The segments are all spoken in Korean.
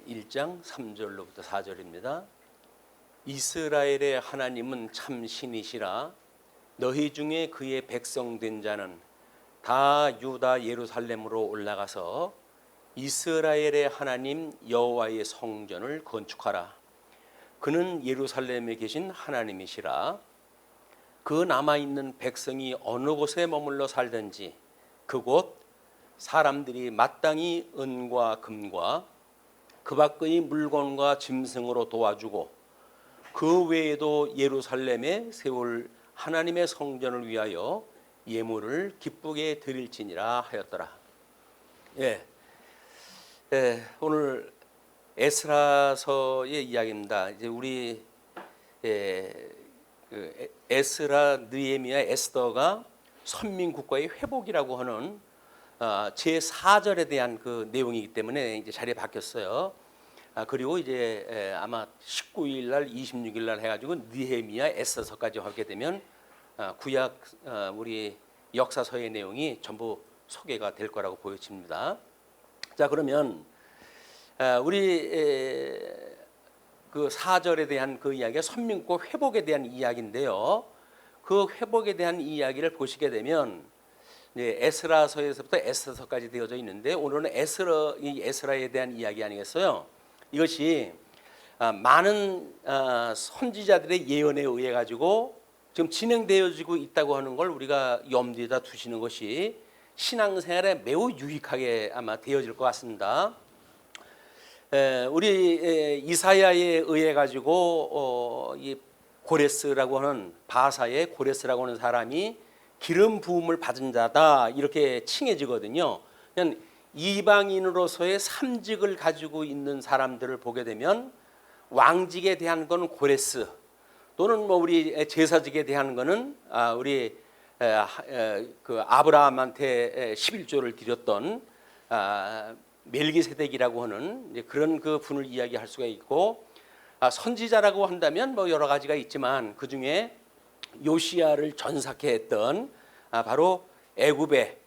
1장 3절로부터 4절입니다. 이스라엘의 하나님은 참 신이시라. 너희 중에 그의 백성 된 자는 다 유다 예루살렘으로 올라가서 이스라엘의 하나님 여호와의 성전을 건축하라. 그는 예루살렘에 계신 하나님이시라. 그 남아있는 백성이 어느 곳에 머물러 살든지 그곳 사람들이 마땅히 은과 금과 그 밖의 물건과 짐승으로 도와주고 그 외에도 예루살렘에 세울 하나님의 성전을 위하여 예물을 기쁘게 드릴지니라 하였더라. 오늘 에스라서의 이야기입니다. 이제 우리 에스라, 느헤미야, 에스더가 선민국가의 회복이라고 하는 제 4절에 대한 그 내용이기 때문에 이제 자리에 바뀌었어요. 그리고 이제 아마 19일 날, 26일 날 해가지고 느헤미야, 에스더서까지 하게 되면 구약 우리 역사서의 내용이 전부 소개가 될 거라고 보여집니다. 자, 그러면 우리 그 4절에 대한 그 이야기가 선민국 회복에 대한 이야기인데요. 그 회복에 대한 이야기를 보시게 되면 에스라서에서부터 에스더서까지 되어져 있는데 오늘은 에스라에 대한 이야기 아니겠어요? 이것이 많은 선지자들의 예언에 의해 가지고 지금 진행되어지고 있다고 하는 걸 우리가 염두에다 두시는 것이 신앙생활에 매우 유익하게 아마 되어질 것 같습니다. 우리 이사야에 의해 가지고 이 고레스라고 하는 바사의 고레스라고 하는 사람이 기름 부음을 받은 자다 이렇게 칭해지거든요. 그냥 이방인으로서의 삼직을 가지고 있는 사람들을 보게 되면 왕직에 대한 건 고레스 또는 뭐 우리 제사직에 대한 거는 우리 그 아브라함한테 11조를 드렸던 멜기세덱이라고 하는 그런 그 분을 이야기할 수가 있고, 선지자라고 한다면 뭐 여러 가지가 있지만 그 중에 요시야를 전사케 했던 바로 애굽의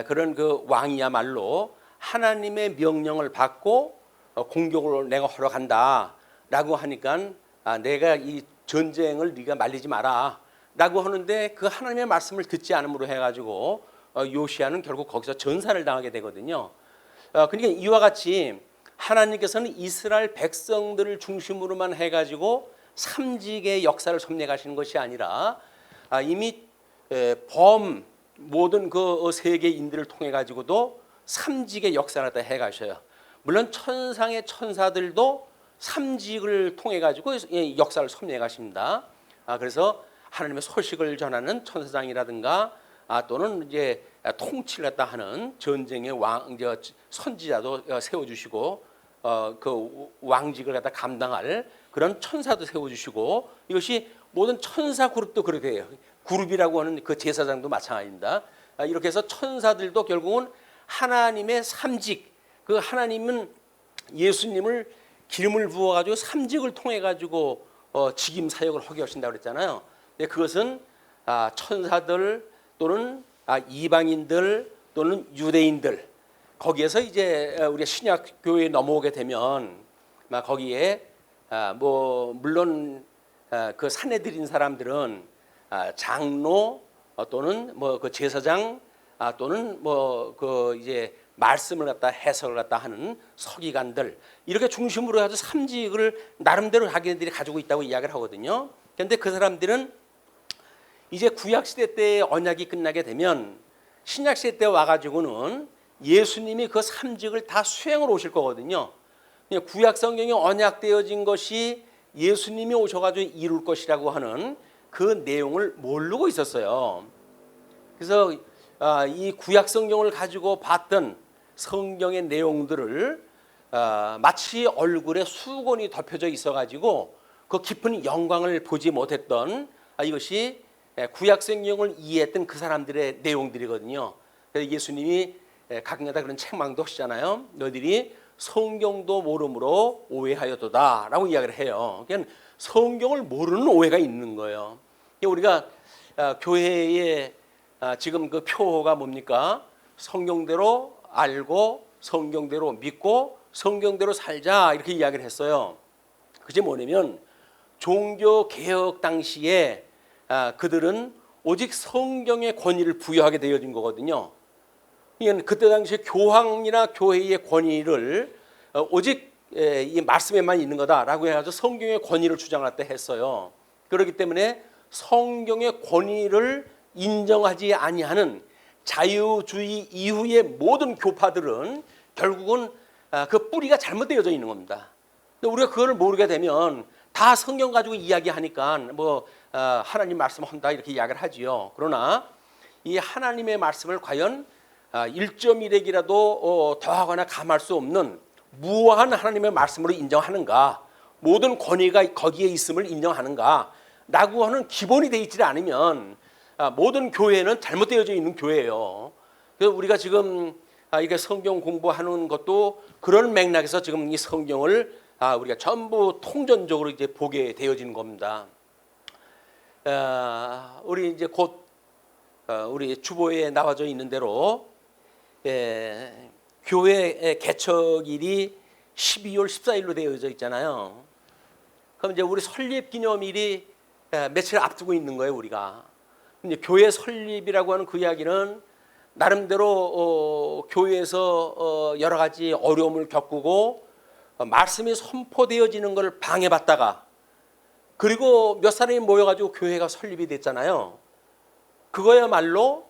그런 그 왕이야말로 하나님의 명령을 받고 공격을 내가 하러 간다라고 하니까 내가 이 전쟁을 네가 말리지 마라 라고 하는데 그 하나님의 말씀을 듣지 않음으로 해가지고 요시야는 결국 거기서 전사를 당하게 되거든요. 그러니까 이와 같이 하나님께서는 이스라엘 백성들을 중심으로만 해가지고 삼직의 역사를 섭리하시는 것이 아니라 이미 모든 그 세계인들을 통해 가지고도 삼직의 역사를 다 해가셔요. 물론 천상의 천사들도 삼직을 통해 가지고 역사를 섭리해 가십니다. 그래서 하나님의 소식을 전하는 천사장이라든가 또는 이제 통치를 갖다 하는 전쟁의 선지자도 세워주시고 그 왕직을 갖다 감당할 그런 천사도 세워주시고, 이것이 모든 천사 그룹도 그렇게 해요. 그룹이라고 하는 그 제사장도 마찬가지입니다. 이렇게 해서 천사들도 결국은 하나님의 삼직, 그 하나님은 예수님을 기름을 부어가지고 삼직을 통해 가지고 직임 사역을 하게 하신다고 그랬잖아요. 근데 그것은 천사들 또는 이방인들 또는 유대인들, 거기에서 이제 우리가 신약 교회에 넘어오게 되면 거기에 뭐 물론 그 산헤드린 사람들은 장로 또는 뭐 그 제사장 또는 뭐 그 이제 말씀을 갖다 해석을 갖다 하는 서기관들, 이렇게 중심으로 해서 삼직을 나름대로 자기네들이 가지고 있다고 이야기를 하거든요. 그런데 그 사람들은 이제 구약 시대 때 언약이 끝나게 되면 신약 시대 때 와가지고는 예수님이 그 삼직을 다 수행을 오실 거거든요. 구약 성경이 언약되어진 것이 예수님이 오셔가지고 이룰 것이라고 하는 그 내용을 모르고 있었어요. 그래서 이 구약 성경을 가지고 봤던 성경의 내용들을 마치 얼굴에 수건이 덮여져 있어가지고 그 깊은 영광을 보지 못했던 이것이 구약 성경을 이해했던 그 사람들의 내용들이거든요. 그래서 예수님이 가끔가다 그런 책망도 하시잖아요. 너희들이 성경도 모름으로 오해하였도다라고 이야기를 해요. 그러니까 성경을 모르는 오해가 있는 거예요. 우리가 교회에 지금 그 표어가 뭡니까? 성경대로 알고 성경대로 믿고 성경대로 살자 이렇게 이야기를 했어요. 그게 뭐냐면 종교 개혁 당시에 그들은 오직 성경의 권위를 부여하게 되어진 거거든요. 이건 그때 당시에 교황이나 교회의 권위를 오직 이 말씀에만 있는 거다라고 해가지고 성경의 권위를 주장할 때 했어요. 그렇기 때문에 성경의 권위를 인정하지 아니하는 자유주의 이후의 모든 교파들은 결국은 그 뿌리가 잘못되어져 있는 겁니다. 근데 우리가 그걸 모르게 되면 다 성경 가지고 이야기하니까 뭐 하나님 말씀한다 이렇게 이야기를 하지요. 그러나 이 하나님의 말씀을 과연 1.1핵이라도 더하거나 감할 수 없는 무한 하나님의 말씀으로 인정하는가, 모든 권위가 거기에 있음을 인정하는가 라고 하는 기본이 되어 있지 않으면 모든 교회는 잘못되어져 있는 교회예요. 그래서 우리가 지금 이게 성경 공부하는 것도 그런 맥락에서 지금 이 성경을 우리가 전부 통전적으로 이제 보게 되어지는 겁니다. 우리 이제 곧 우리 주보에 나와져 있는 대로 교회 개척일이 12월 14일로 되어져 있잖아요. 그럼 이제 우리 설립 기념일이 며칠 앞두고 있는 거예요, 우리가. 이제 교회 설립이라고 하는 그 이야기는 나름대로 교회에서 여러 가지 어려움을 겪고 말씀이 선포되어지는 걸 방해받다가 그리고 몇 사람이 모여가지고 교회가 설립이 됐잖아요. 그거야말로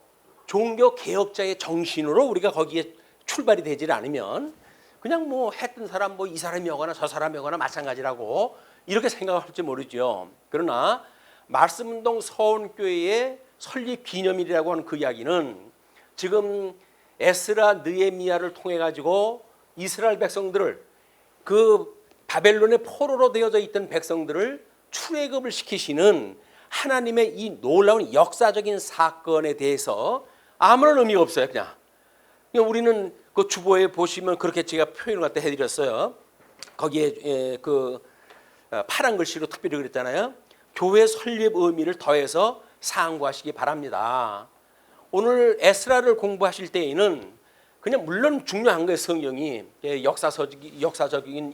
종교 개혁자의 정신으로 우리가 거기에 출발이 되질 않으면 그냥 뭐 했던 사람 뭐 이 사람이 오거나 저 사람이 오거나 마찬가지라고 이렇게 생각할지 모르죠. 그러나 말씀운동 서원교회의 설립 기념일이라고 하는 그 이야기는 지금 에스라 느헤미야를 통해 가지고 이스라엘 백성들을 그 바벨론의 포로로 되어져 있던 백성들을 출애굽을 시키시는 하나님의 이 놀라운 역사적인 사건에 대해서 아무런 의미가 없어요. 그냥 우리는 그 주보에 보시면 그렇게 제가 표현을 갖다 해드렸어요. 거기에 그 파란 글씨로 특별히 그랬잖아요. 교회 설립 의미를 더해서 상고하시기 바랍니다. 오늘 에스라를 공부하실 때에는 그냥 물론 중요한 거예요. 성경이 역사적인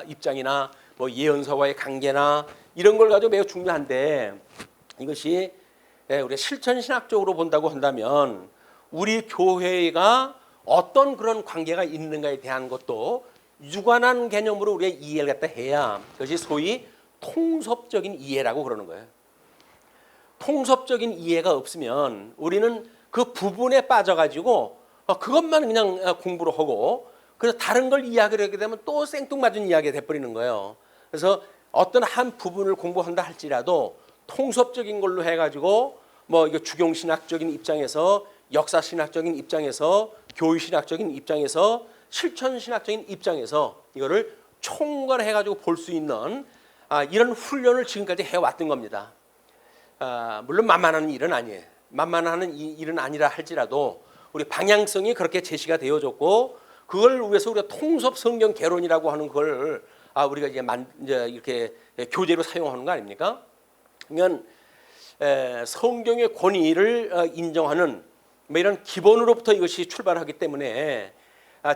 입장이나 뭐 예언서와의 관계나 이런 걸 가지고 매우 중요한데 이것이 우리가 실천신학적으로 본다고 한다면 우리 교회가 어떤 그런 관계가 있는가에 대한 것도 유관한 개념으로 우리가 이해를 갖다 해야 그것이 소위 통섭적인 이해라고 그러는 거예요. 통섭적인 이해가 없으면 우리는 그 부분에 빠져가지고 그것만 그냥 공부를 하고 그래서 다른 걸 이야기를 하게 되면 또 생뚱맞은 이야기가 돼버리는 거예요. 그래서 어떤 한 부분을 공부한다 할지라도 통섭적인 걸로 해가지고 뭐 이거 주경신학적인 입장에서 역사신학적인 입장에서 교육신학적인 입장에서 실천신학적인 입장에서 이거를 총괄해가지고 볼 수 있는 이런 훈련을 지금까지 해왔던 겁니다. 물론 만만한 일은 아니에요. 만만한 일은 아니라 할지라도 우리 방향성이 그렇게 제시가 되어졌고 그걸 위해서 우리가 통섭 성경 개론이라고 하는 걸 우리가 이제 이렇게 교재로 사용하는 거 아닙니까? 그러니까 성경의 권위를 인정하는 뭐 이런 기본으로부터 이것이 출발하기 때문에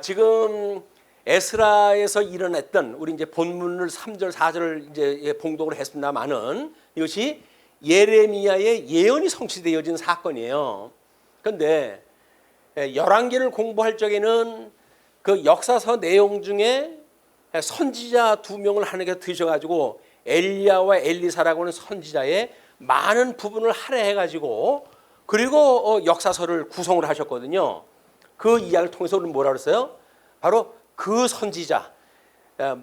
지금 에스라에서 일어났던 우리 이제 본문을 3절 4절을 이제 봉독을 했습니다만은 이것이 예레미야의 예언이 성취되어진 사건이에요. 그런데 열왕기를 공부할 적에는 그 역사서 내용 중에 선지자 2명을 하나님께서 드셔가지고 엘리야와 엘리사라고 하는 선지자의 많은 부분을 할애해가지고 그리고 역사서를 구성을 하셨거든요. 그 이야기를 통해서 우리는 뭐라 그랬어요? 바로 그 선지자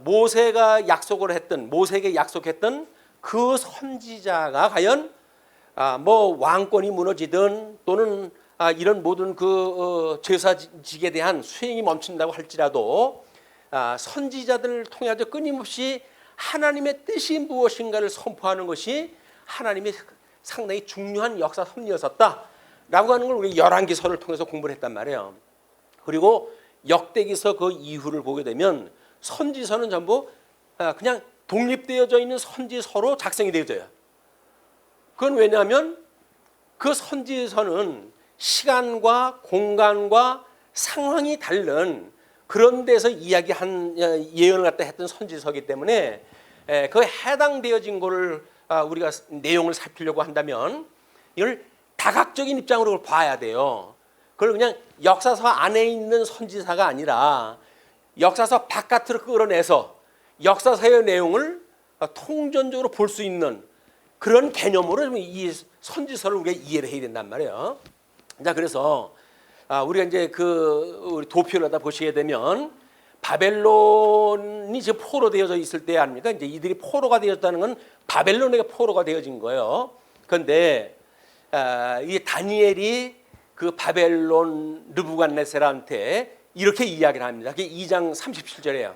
모세가 약속을 했던 모세에게 약속했던 그 선지자가 과연 뭐 왕권이 무너지든 또는 이런 모든 그 제사직에 대한 수행이 멈춘다고 할지라도 선지자들을 통해 끊임없이 하나님의 뜻이 무엇인가를 선포하는 것이 하나님의 상당히 중요한 역사 섭리였었다라고 하는 걸 우리 열왕기서를 통해서 공부를 했단 말이에요. 그리고 역대기서 그 이후를 보게 되면 선지서는 전부 그냥 독립되어져 있는 선지서로 작성이 되어져요. 그건 왜냐하면 그 선지서는 시간과 공간과 상황이 다른 그런 데서 이야기한 예언을 갖다 했던 선지서기 때문에 그 해당되어진 거를 우리가 내용을 살피려고 한다면 이걸 다각적인 입장으로 봐야 돼요. 그걸 그냥 역사서 안에 있는 선지사가 아니라 역사서 바깥으로 끌어내서 역사서의 내용을 통전적으로 볼 수 있는 그런 개념으로 이 선지서를 우리가 이해를 해야 된단 말이에요. 자, 그래서 우리가 이제 우리 도표를 갖다 보시게 되면 바벨론이 지금 포로 되어져 있을 때 아닙니까? 이제 이들이 포로가 되었다는 건 바벨론에게 포로가 되어진 거예요. 그런데 이 다니엘이 그 바벨론 느부갓네살한테 이렇게 이야기를 합니다. 그게 2장 37절이에요.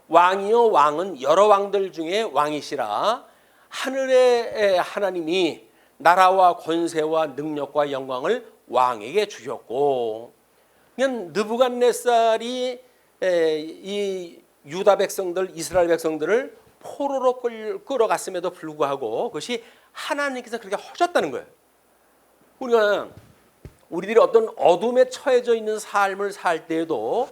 왕이여 왕은 여러 왕들 중에 왕이시라. 하늘의 하나님이 나라와 권세와 능력과 영광을 왕에게 주셨고, 그냥 느부갓네살이 이 유다 백성들, 이스라엘 백성들을 포로로 끌어갔음에도 불구하고 그것이 하나님께서 그렇게 하셨다는 거예요. 우리들이 어떤 어둠에 처해져 있는 삶을 살 때에도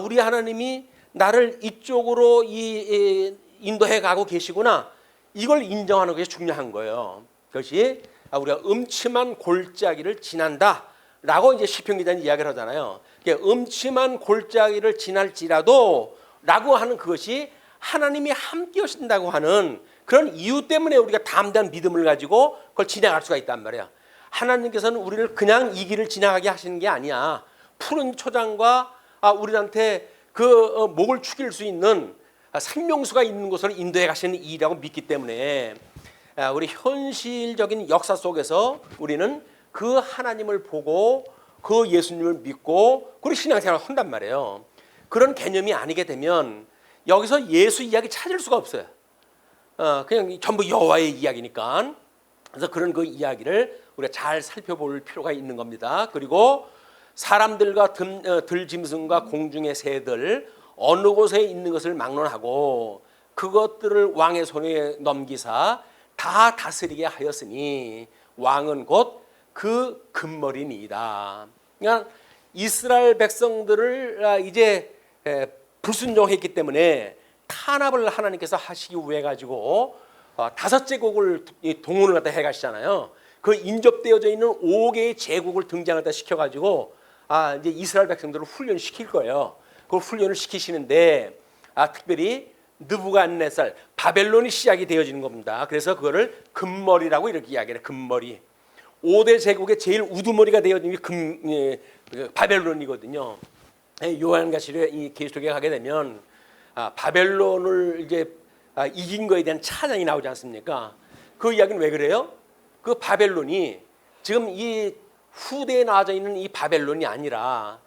우리 하나님이 나를 이쪽으로 인도해 가고 계시구나, 이걸 인정하는 것이 중요한 거예요. 그것이 우리가 음침한 골짜기를 지난다라고 이제 시편 기자는 이야기를 하잖아요. 음침한 골짜기를 지날지라도 라고 하는 그것이 하나님이 함께 하신다고 하는 그런 이유 때문에 우리가 담대한 믿음을 가지고 그걸 지나갈 수가 있단 말이야. 하나님께서는 우리를 그냥 이 길을 지나가게 하시는 게 아니야. 푸른 초장과 우리한테 그 목을 축일 수 있는 생명수가 있는 곳을 인도해 가시는 일이라고 믿기 때문에 우리 현실적인 역사 속에서 우리는 그 하나님을 보고 그 예수님을 믿고 그리고 신앙생활을 한단 말이에요. 그런 개념이 아니게 되면 여기서 예수 이야기 찾을 수가 없어요. 그냥 전부 여호와의 이야기니까. 그래서 그런 그 이야기를 우리가 잘 살펴볼 필요가 있는 겁니다. 그리고 사람들과 들짐승과 공중의 새들 어느 곳에 있는 것을 막론하고 그것들을 왕의 손에 넘기사 다 다스리게 하였으니 왕은 곧 그 금머리니이다. 그러니까 이스라엘 백성들을 이제 불순종했기 때문에 탄압을 하나님께서 하시기 위해 가지고 5제국을 동원을 갖다 해가시잖아요. 그 인접되어져 있는 5개의 제국을 등장을 다 시켜가지고 이제 이스라엘 백성들을 훈련시킬 거예요. 그 훈련을 시키시는데 특별히 느부갓네살 바벨론이 시작이 되어지는 겁니다. 그래서 그거를 금머리라고 이렇게 이야기해요. 금머리. 5대 제국의 제일 우두머리가 되어지는 게 바벨론이거든요. 요한계시록에 이 계시록에 가게 되면 바벨론을 이제 이긴 거에 대한 찬양이 나오지 않습니까? 그 이야기는 왜 그래요? 그 바벨론이 지금 이 후대에 나와져 있는 이 바벨론이 아니라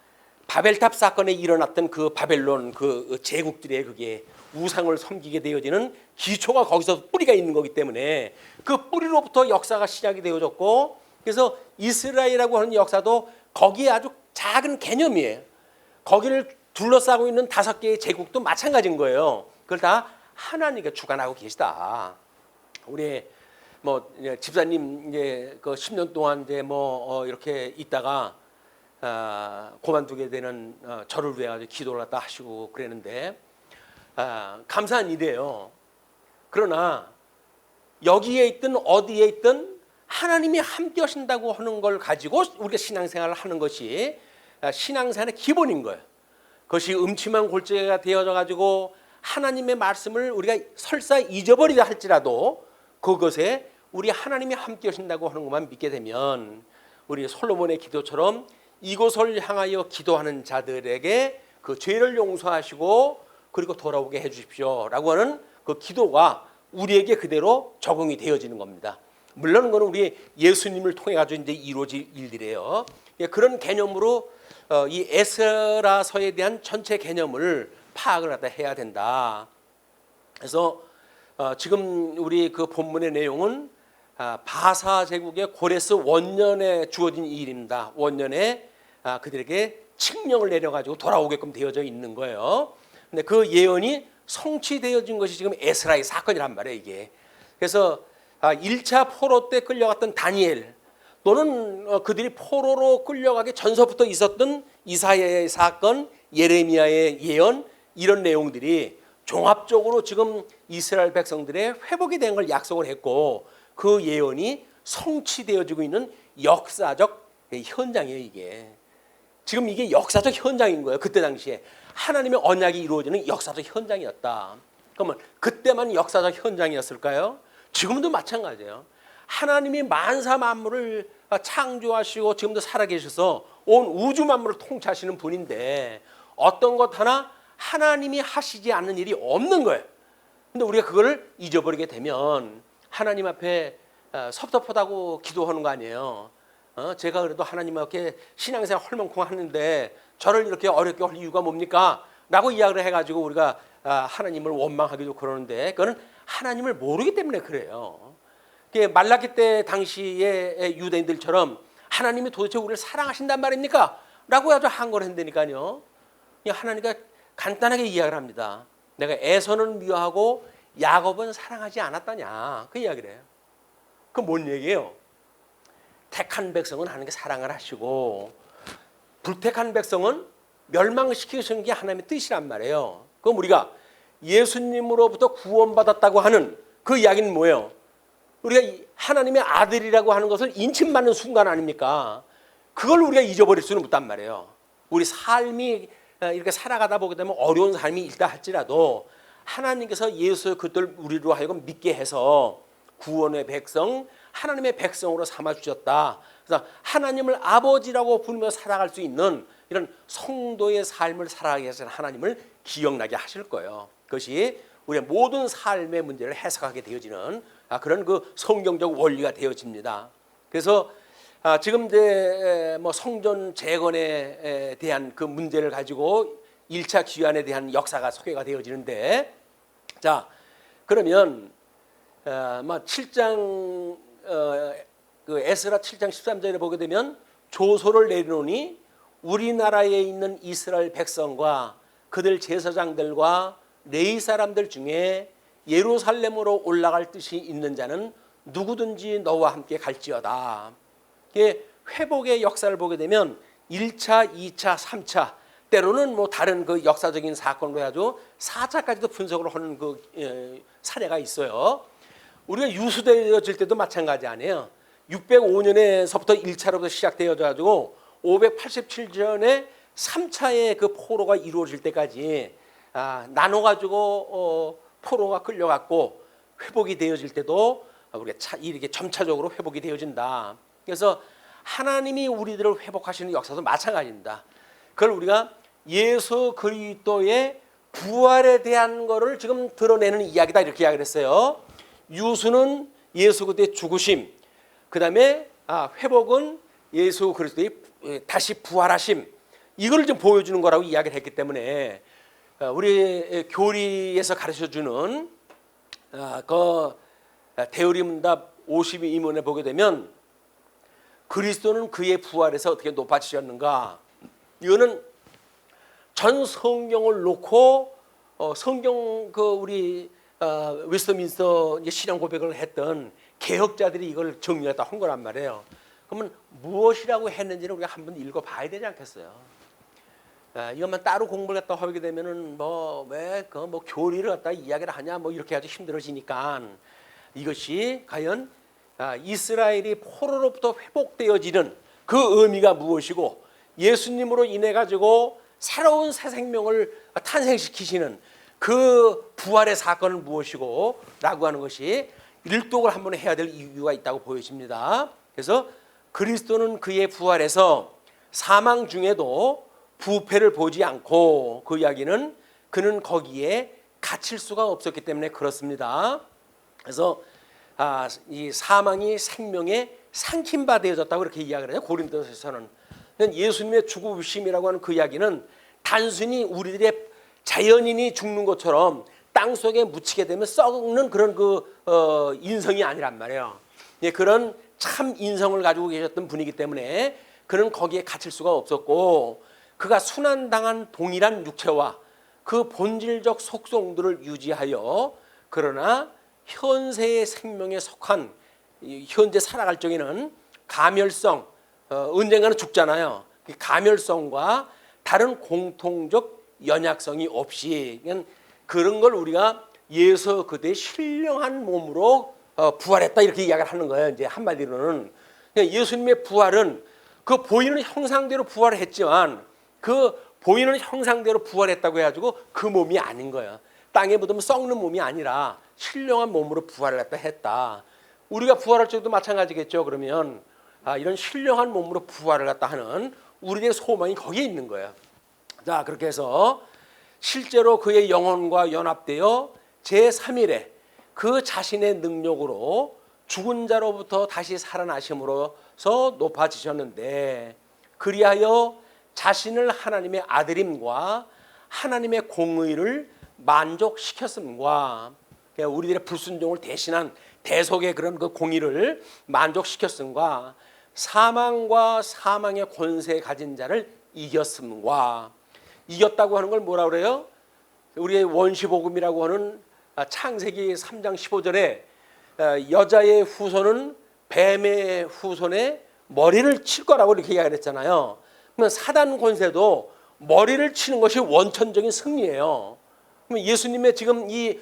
바벨탑 사건에 일어났던 그 바벨론 그 제국들의 그게 우상을 섬기게 되어지는 기초가 거기서 뿌리가 있는 거기 때문에 그 뿌리로부터 역사가 시작이 되어졌고, 그래서 이스라엘이라고 하는 역사도 거기에 아주 작은 개념이에요. 거기를 둘러싸고 있는 5개의 제국도 마찬가지인 거예요. 그걸 다 하나님께 주관하고 계시다. 우리 집사님 이제 그 10년 동안 이제 이렇게 있다가 그만두게 되는 저를 위해 가지고 기도를 갖다 하시고 그랬는데 감사한 일이에요. 그러나 여기에 있든 어디에 있든 하나님이 함께 하신다고 하는 걸 가지고 우리가 신앙생활을 하는 것이 신앙생활의 기본인 거예요. 그것이 음침한 골짜기가 되어져 가지고 하나님의 말씀을 우리가 설사 잊어버리려 할지라도 그것에 우리 하나님이 함께 하신다고 하는 것만 믿게 되면 우리 솔로몬의 기도처럼 이곳을 향하여 기도하는 자들에게 그 죄를 용서하시고 그리고 돌아오게 해 주십시오라고 하는 그 기도가 우리에게 그대로 적용이 되어지는 겁니다. 물론 그건 우리 예수님을 통해 가지고 이제 이루어질 일들이에요. 그런 개념으로 이 에스라서에 대한 전체 개념을 파악을 하다 해야 된다. 그래서 지금 우리 그 본문의 내용은 바사 제국의 고레스 원년에 주어진 일입니다. 원년에 그들에게 칙령을 내려가지고 돌아오게끔 되어져 있는 거예요. 근데 그 예언이 성취되어진 것이 지금 에스라의 사건이란 말이에요, 이게. 그래서 1차 포로 때 끌려갔던 다니엘 또는 그들이 포로로 끌려가기 전서부터 있었던 이사야의 사건, 예레미야의 예언 이런 내용들이 종합적으로 지금 이스라엘 백성들의 회복이 된 걸 약속을 했고 그 예언이 성취되어지고 있는 역사적 현장이에요. 이게 지금 이게 역사적 현장인 거예요. 그때 당시에 하나님의 언약이 이루어지는 역사적 현장이었다. 그러면 그때만 역사적 현장이었을까요? 지금도 마찬가지예요. 하나님이 만사 만물을 창조하시고 지금도 살아계셔서 온 우주 만물을 통치하시는 분인데 어떤 것 하나 하나님이 하시지 않는 일이 없는 거예요. 근데 우리가 그걸 잊어버리게 되면 하나님 앞에 섭섭하다고 기도하는 거 아니에요. 제가 그래도 하나님 앞에 신앙생활 헐렁콩 하는데 저를 이렇게 어렵게 할 이유가 뭡니까? 라고 이야기를 해가지고 우리가 하나님을 원망하기도 그러는데 그거는 하나님을 모르기 때문에 그래요. 말라기 때 당시의 유대인들처럼 하나님이 도대체 우리를 사랑하신단 말입니까? 라고 아주 한걸 한다니까요. 하나님과 간단하게 이야기를 합니다. 내가 에서는 미워하고 야곱은 사랑하지 않았다냐 그 이야기를 해요. 그 뭔 얘기예요? 택한 백성은 하나님께 사랑을 하시고 불택한 백성은 멸망시키시는 게 하나님의 뜻이란 말이에요. 그럼 우리가 예수님으로부터 구원받았다고 하는 그 이야기는 뭐예요? 우리가 하나님의 아들이라고 하는 것을 인침받는 순간 아닙니까? 그걸 우리가 잊어버릴 수는 없단 말이에요. 우리 삶이 이렇게 살아가다 보게 되면 어려운 삶이 있다 할지라도 하나님께서 예수 그들을 우리로 하여금 믿게 해서 구원의 백성, 하나님의 백성으로 삼아주셨다. 그래서 하나님을 아버지라고 부르며 살아갈 수 있는 이런 성도의 삶을 살아가기 위해서 하나님을 기억나게 하실 거예요. 그것이 우리의 모든 삶의 문제를 해석하게 되어지는 그런 그 성경적 원리가 되어집니다. 그래서 지금 이제 뭐 성전 재건에 대한 그 문제를 가지고 1차 기환에 대한 역사가 소개가 되어지는데, 자 그러면 7장 그 에스라 7장 13절에 보게 되면 조소를 내리노니 우리나라에 있는 이스라엘 백성과 그들 제사장들과 레위 사람들 중에 예루살렘으로 올라갈 뜻이 있는 자는 누구든지 너와 함께 갈지어다. 이게 회복의 역사를 보게 되면 1차, 2차, 3차 때로는 뭐 다른 그 역사적인 사건으로 해가지고 4차까지도 분석을 하는 그 사례가 있어요. 우리가 유수되어질 때도 마찬가지 아니에요. 605년에서부터 1차로부터 시작되어가지고 587년에 3차의 그 포로가 이루어질 때까지 나눠가지고 포로가 끌려갔고 회복이 되어질 때도 우리가 이렇게 점차적으로 회복이 되어진다. 그래서 하나님이 우리들을 회복하시는 역사도 마찬가지입니다. 그걸 우리가 예수 그리스도의 부활에 대한 거를 지금 드러내는 이야기다 이렇게 이야기를 했어요. 유수는 예수 그리스도의 죽으심, 그 다음에 회복은 예수 그리스도의 다시 부활하심, 이걸 좀 보여주는 거라고 이야기를 했기 때문에 우리 교리에서 가르쳐주는 그 대우리문답 52문에 보게 되면 그리스도는 그의 부활에서 어떻게 높아지셨는가, 이거는 전 성경을 놓고 성경 그 우리 웨스트민스터 신앙 고백을 했던 개혁자들이 이걸 정리했다 한 거란 말이에요. 그러면 무엇이라고 했는지는 우리가 한번 읽어봐야 되지 않겠어요? 이것만 따로 공부를 갖다 하게 되면은 뭐 교리를 갖다 이야기를 하냐 뭐 이렇게 아주 힘들어지니까 이것이 과연 이스라엘이 포로로부터 회복되어지는 그 의미가 무엇이고 예수님으로 인해 가지고 새로운 새 생명을 탄생시키시는 그 부활의 사건은 무엇이고 라고 하는 것이 일독을 한번 해야 될 이유가 있다고 보여집니다. 그래서 그리스도는 그의 부활에서 사망 중에도 부패를 보지 않고, 그 이야기는 그는 거기에 갇힐 수가 없었기 때문에 그렇습니다. 그래서 이 사망이 생명에 삼킨 바 되어졌다고 이렇게 이야기를 해요. 고린도서에서는 예수님의 죽으심이라고 하는 그 이야기는 단순히 우리들의 자연인이 죽는 것처럼 땅 속에 묻히게 되면 썩는 그런 그 인성이 아니란 말이에요. 그런 참 인성을 가지고 계셨던 분이기 때문에 그는 거기에 갇힐 수가 없었고, 그가 순환당한 동일한 육체와 그 본질적 속성들을 유지하여 그러나 현세의 생명에 속한 현재 살아갈 적에는 가멸성, 언젠가는 죽잖아요. 그 가멸성과 다른 공통적 연약성이 없이 그런 걸 우리가 예수 그대의 신령한 몸으로 부활했다 이렇게 이야기를 하는 거예요. 이제 한마디로는 예수님의 부활은 그 보이는 형상대로 부활했지만 그 보이는 형상대로 부활했다고 해가지고 그 몸이 아닌 거예요. 땅에 묻으면 썩는 몸이 아니라 신령한 몸으로 부활을 했다. 우리가 부활할 적도 마찬가지겠죠. 그러면 이런 신령한 몸으로 부활을 했다 하는 우리의 소망이 거기에 있는 거예요. 자, 그렇게 해서 실제로 그의 영혼과 연합되어 제3일에 그 자신의 능력으로 죽은 자로부터 다시 살아나심으로써 높아지셨는데 그리하여 자신을 하나님의 아들임과 하나님의 공의를 만족시켰음과 우리들의 불순종을 대신한 대속의 그런 그 공의를 만족시켰음과 사망과 사망의 권세 가진 자를 이겼음과 이겼다고 하는 걸 뭐라 그래요? 우리의 원시복음이라고 하는 창세기 3장 15절에 여자의 후손은 뱀의 후손의 머리를 칠 거라고 이렇게 이야기를 했잖아요. 그러면 사단 권세도 머리를 치는 것이 원천적인 승리예요. 그러면 예수님의 지금 이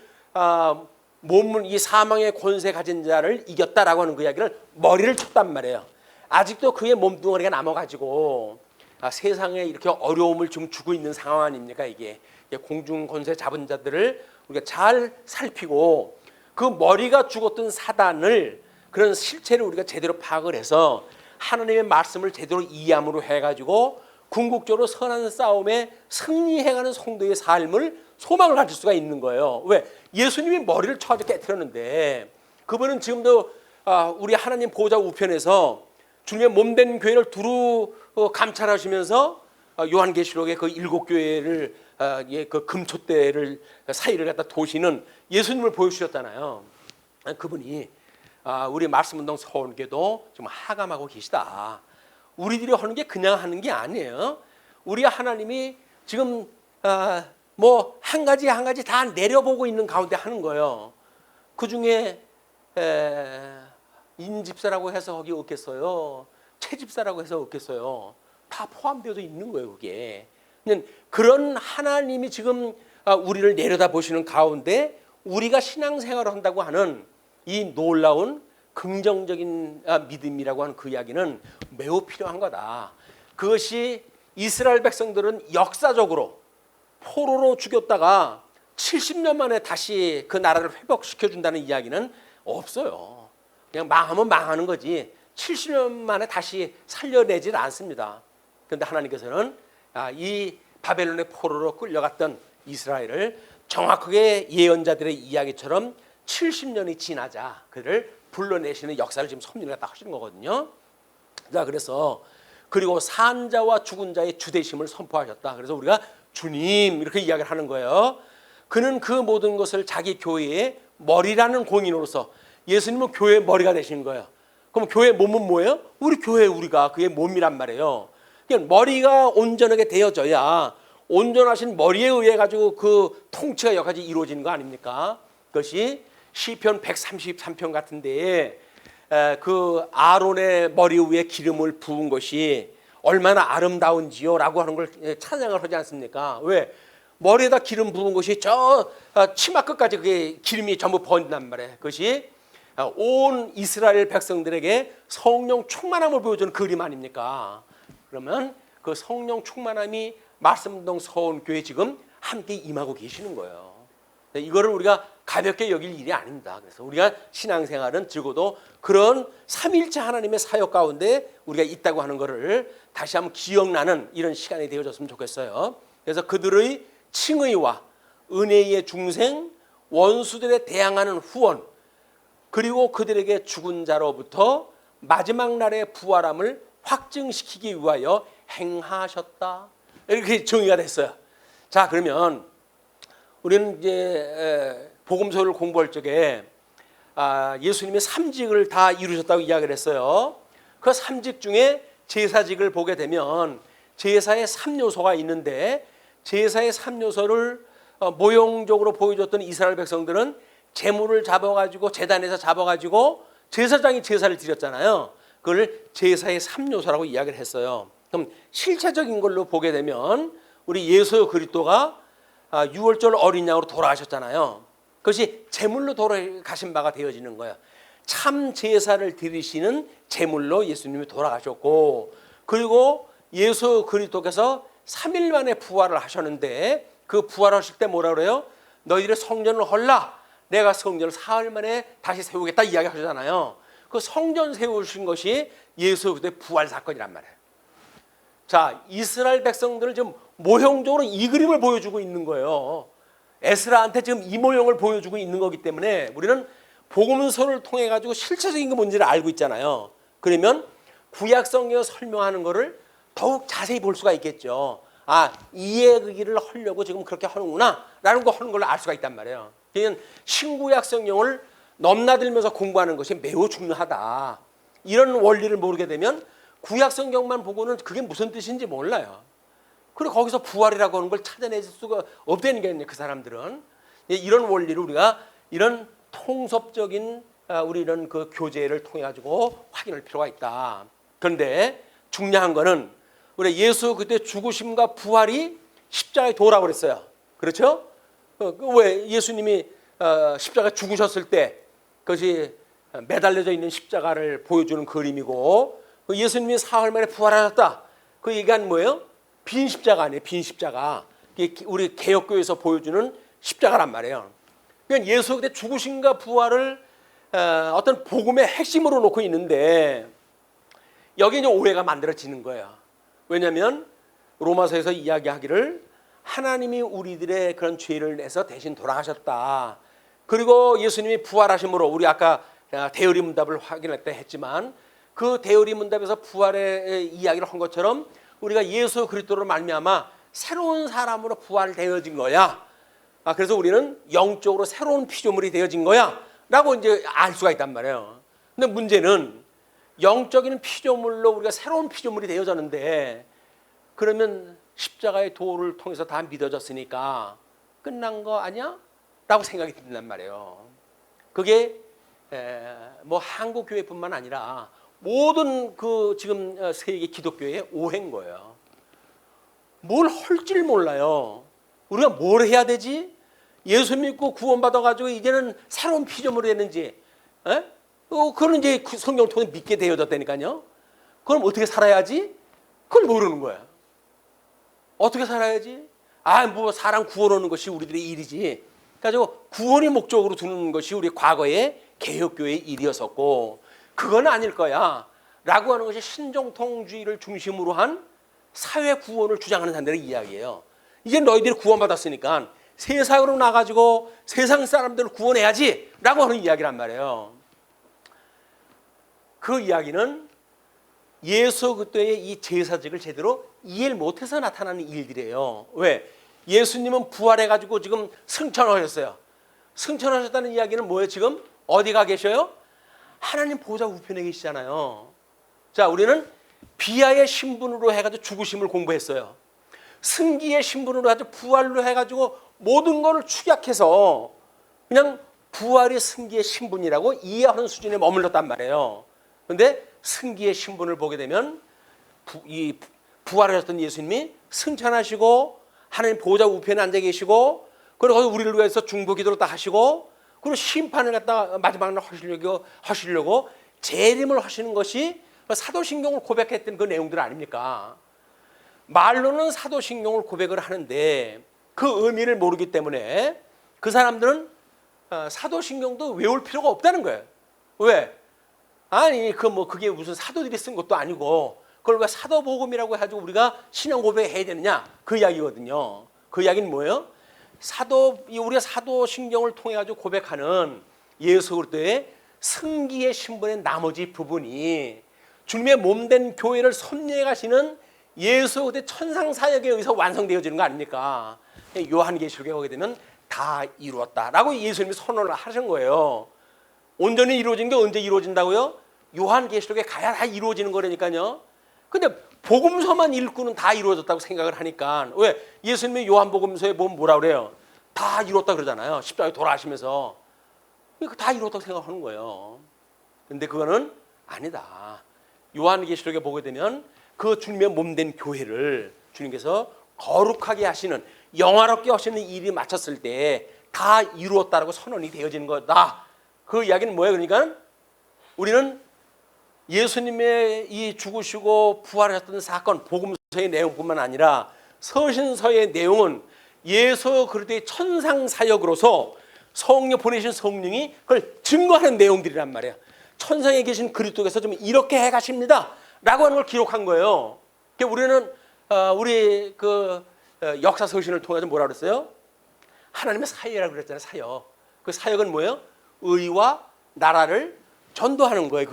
몸을 이 사망의 권세 가진 자를 이겼다라고 하는 그 이야기를 머리를 쳤단 말이에요. 아직도 그의 몸뚱아리가 남아가지고 세상에 이렇게 어려움을 좀 주고 있는 상황 아닙니까? 이게 공중 권세 잡은 자들을 우리가 잘 살피고 그 머리가 죽었던 사단을 그런 실체를 우리가 제대로 파악을 해서 하나님의 말씀을 제대로 이해함으로 해가지고 궁극적으로 선한 싸움에 승리해가는 성도의 삶을 소망을 가질 수가 있는 거예요. 왜? 예수님이 머리를 쳐가지고 깨트렸는데 그분은 지금도 우리 하나님 보호자 우편에서 주님의 몸된 교회를 두루 감찰하시면서 요한계시록의 그 7교회를 그 금촛대를 사이를 갖다 도시는 예수님을 보여주셨잖아요. 그분이 우리 말씀운동 서울교도 좀 하감하고 계시다. 우리들이 하는 게 그냥 하는 게 아니에요. 우리 하나님이 지금 뭐 한 가지 한 가지 다 내려보고 있는 가운데 하는 거예요. 그 중에 인집사라고 해서 거기 없겠어요. 채집사라고 해서 없겠어요. 다 포함되어져 있는 거예요. 그게. 그런 하나님이 지금 우리를 내려다 보시는 가운데 우리가 신앙생활을 한다고 하는 이 놀라운 긍정적인 믿음이라고 하는 그 이야기는 매우 필요한 거다. 그것이 이스라엘 백성들은 역사적으로 포로로 죽였다가 70년 만에 다시 그 나라를 회복시켜준다는 이야기는 없어요. 그냥 망하면 망하는 거지 70년 만에 다시 살려내질 않습니다. 그런데 하나님께서는 이 바벨론의 포로로 끌려갔던 이스라엘을 정확하게 예언자들의 이야기처럼 70년이 지나자 그를 불러내시는 역사를 지금 섭리가 딱 하시는 거거든요. 자, 그래서 그리고 산자와 죽은 자의 주되심을 선포하셨다. 그래서 우리가 주님 이렇게 이야기를 하는 거예요. 그는 그 모든 것을 자기 교회의 머리라는 공인으로서 예수님은 교회의 머리가 되신 거예요. 그럼 교회의 몸은 뭐예요? 우리 교회 우리가 그의 몸이란 말이에요. 그러니까 머리가 온전하게 되어져야 온전하신 머리에 의해 가지고 그 통치가 여기까지 이루어지는 거 아닙니까? 그것이 시편 133편 같은데 그 아론의 머리 위에 기름을 부은 것이 얼마나 아름다운지요라고 하는 걸 찬양을 하지 않습니까? 왜? 머리에다 기름 부은 것이 저 치마 끝까지 그게 기름이 전부 번진단 말이에요. 그것이 온 이스라엘 백성들에게 성령 충만함을 보여주는 그림 아닙니까? 그러면 그 성령 충만함이 말씀동 서원교회 지금 함께 임하고 계시는 거예요. 이거를 우리가 가볍게 여길 일이 아닙니다. 그래서 우리가 신앙생활은 적어도 그런 삼일체 하나님의 사역 가운데 우리가 있다고 하는 것을 다시 한번 기억나는 이런 시간이 되어졌으면 좋겠어요. 그래서 그들의 칭의와 은혜의 중생, 원수들에 대항하는 후원, 그리고 그들에게 죽은 자로부터 마지막 날의 부활함을 확증시키기 위하여 행하셨다. 이렇게 정의가 됐어요. 자, 그러면 우리는 이제 복음서를 공부할 적에 예수님의 삼직을 다 이루셨다고 이야기를 했어요. 그 삼직 중에 제사직을 보게 되면 제사의 3요소가 있는데 제사의 3요소를 모형적으로 보여줬던 이스라엘 백성들은 제물을 잡아가지고 제단에서 잡아가지고 제사장이 제사를 드렸잖아요. 그걸 제사의 3요소라고 이야기를 했어요. 그럼 실체적인 걸로 보게 되면 우리 예수 그리스도가 6월절 어린 양으로 돌아가셨잖아요. 그것이 제물로 돌아가신 바가 되어지는 거예요. 참 제사를 드리시는 제물로 예수님이 돌아가셨고, 그리고 예수 그리스도께서 3일 만에 부활을 하셨는데, 그 부활하실 때 뭐라 그래요? 너희들의 성전을 헐라, 내가 성전을 사흘 만에 다시 세우겠다 이야기하셨잖아요. 그 성전 세우신 것이 예수 그리스도의 부활 사건이란 말이에요. 자, 이스라엘 백성들을 지금 모형적으로 이 그림을 보여주고 있는 거예요. 에스라한테 지금 이 모형을 보여주고 있는 거기 때문에 우리는 복음서를 통해 가지고 실체적인 게 뭔지를 알고 있잖아요. 그러면 구약 성경에 설명하는 거를 더욱 자세히 볼 수가 있겠죠. 이해하기를 하려고 지금 그렇게 하는구나 라는 거 하는 걸 알 수가 있단 말이에요. 그러니까 신구약 성경을 넘나들면서 공부하는 것이 매우 중요하다. 이런 원리를 모르게 되면 구약 성경만 보고는 그게 무슨 뜻인지 몰라요. 그리고 거기서 부활이라고 하는 걸 찾아낼 수가 없다는 게 그 사람들은. 이런 원리를 우리가 이런 통섭적인 우리 이런 그 교제를 통해 가지고 확인할 필요가 있다. 그런데 중요한 거는 우리 예수 그때 죽으심과 부활이 십자가에 도라고 그랬어요. 그렇죠? 왜 예수님이 십자가 죽으셨을 때 그것이 매달려져 있는 십자가를 보여주는 그림이고, 예수님이 사흘 만에 부활하셨다. 그 얘기는 뭐예요? 빈 십자가 아니에요. 빈 십자가. 우리 개혁교회에서 보여주는 십자가란 말이에요. 그러니까 예수 그때 죽으심과 부활을 어떤 복음의 핵심으로 놓고 있는데, 여기 이제 오해가 만들어지는 거예요. 왜냐하면 로마서에서 이야기하기를 하나님이 우리들의 그런 죄를 내서 대신 돌아가셨다. 그리고 예수님이 부활하심으로, 우리 아까 대열의 문답을 확인할 때 했지만, 그 대열의 문답에서 부활의 이야기를 한 것처럼 우리가 예수 그리스도로 말미암아 새로운 사람으로 부활되어진 거야. 그래서 우리는 영적으로 새로운 피조물이 되어진 거야 라고 이제 알 수가 있단 말이에요. 근데 문제는 영적인 피조물로 우리가 새로운 피조물이 되어졌는데, 그러면 십자가의 도를 통해서 다 믿어졌으니까 끝난 거 아니야? 라고 생각이 든단 말이에요. 그게 뭐 한국 교회뿐만 아니라 모든 그 지금 세계 기독교의 오해인 거예요. 뭘 할지를 몰라요. 우리가 뭘 해야 되지? 예수 믿고 구원받아가지고 이제는 새로운 피조물이 됐는지, 그거는 이제 성경을 통해 믿게 되어졌다니까요. 그럼 어떻게 살아야지? 그걸 모르는 거야. 어떻게 살아야지? 뭐 사람 구원하는 것이 우리들의 일이지. 그래가지고 구원의 목적으로 두는 것이 우리 과거의 개혁교회의 일이었었고, 그건 아닐 거야 라고 하는 것이 신정통주의를 중심으로 한 사회 구원을 주장하는 사람들의 이야기예요. 이제 너희들이 구원받았으니까 세상으로 나가지고 세상 사람들을 구원해야지 라고 하는 이야기란 말이에요. 그 이야기는 예수 그리스도의 이 제사직을 제대로 이해를 못해서 나타나는 일들이에요. 왜? 예수님은 부활해가지고 지금 승천하셨어요. 승천하셨다는 이야기는 뭐예요? 지금 어디가 계셔요? 하나님 보좌 우편에 계시잖아요. 자, 우리는 비하의 신분으로 해가지고 죽으심을 공부했어요. 승기의 신분으로 해가지고 부활로 해가지고 모든 것을 축약해서 그냥 부활이 승기의 신분이라고 이해하는 수준에 머물렀단 말이에요. 그런데 승기의 신분을 보게 되면 이 부활하셨던 예수님이 승천하시고 하나님 보좌 우편에 앉아 계시고, 그리고 우리를 위해서 중보 기도를 다 하시고, 그리고 심판을 갖다 마지막에 하시려고 재림을 하시는 것이 사도신경을 고백했던 그 내용들 아닙니까? 말로는 사도신경을 고백을 하는데 그 의미를 모르기 때문에 그 사람들은 사도신경도 외울 필요가 없다는 거예요. 왜? 그게 무슨 사도들이 쓴 것도 아니고 그걸 왜 사도복음이라고 해가지고 우리가 신앙 고백해야 되느냐, 그 이야기거든요. 그 이야기는 뭐예요? 우리가 사도신경을 통해 가지고 고백하는 예수 그리스도의 승기의 신분의 나머지 부분이 주님의 몸된 교회를 섭리해 가시는 예수 그리스도의 천상 사역에 의해서 완성되어지는 거 아닙니까? 요한계시록에 오게 되면 다 이루었다라고 예수님이 선언을 하신 거예요. 온전히 이루어진 게 언제 이루어진다고요? 요한계시록에 가야 다 이루어지는 거라니까요. 근데 복음서만 읽고는 다 이루어졌다고 생각을 하니까, 왜? 예수님이 요한복음서에 보면 뭐라 그래요? 다 이루었다 그러잖아요. 십자가에 돌아가시면서. 다 이루었다고 생각하는 거예요. 근데 그거는 아니다. 요한계시록에 보게 되면 그 주님의 몸된 교회를 주님께서 거룩하게 하시는, 영화롭게 하시는 일이 마쳤을 때 다 이루었다라고 선언이 되어지는 거다. 그 이야기는 뭐예요? 그러니까 우리는 예수님의 이 죽으시고 부활하셨던 사건, 복음서의 내용뿐만 아니라 서신서의 내용은 예수 그리스도의 천상 사역으로서 성령 보내신 성령이 그걸 증거하는 내용들이란 말이에요. 천상에 계신 그리스도께서 좀 이렇게 해 가십니다 라고 하는 걸 기록한 거예요. 우리는 우리 역사 서신을 통해서 뭐라 그랬어요? 하나님의 사역이라고 그랬잖아요. 사역. 그 사역은 뭐예요? 의와 나라를 전도하는 거예요.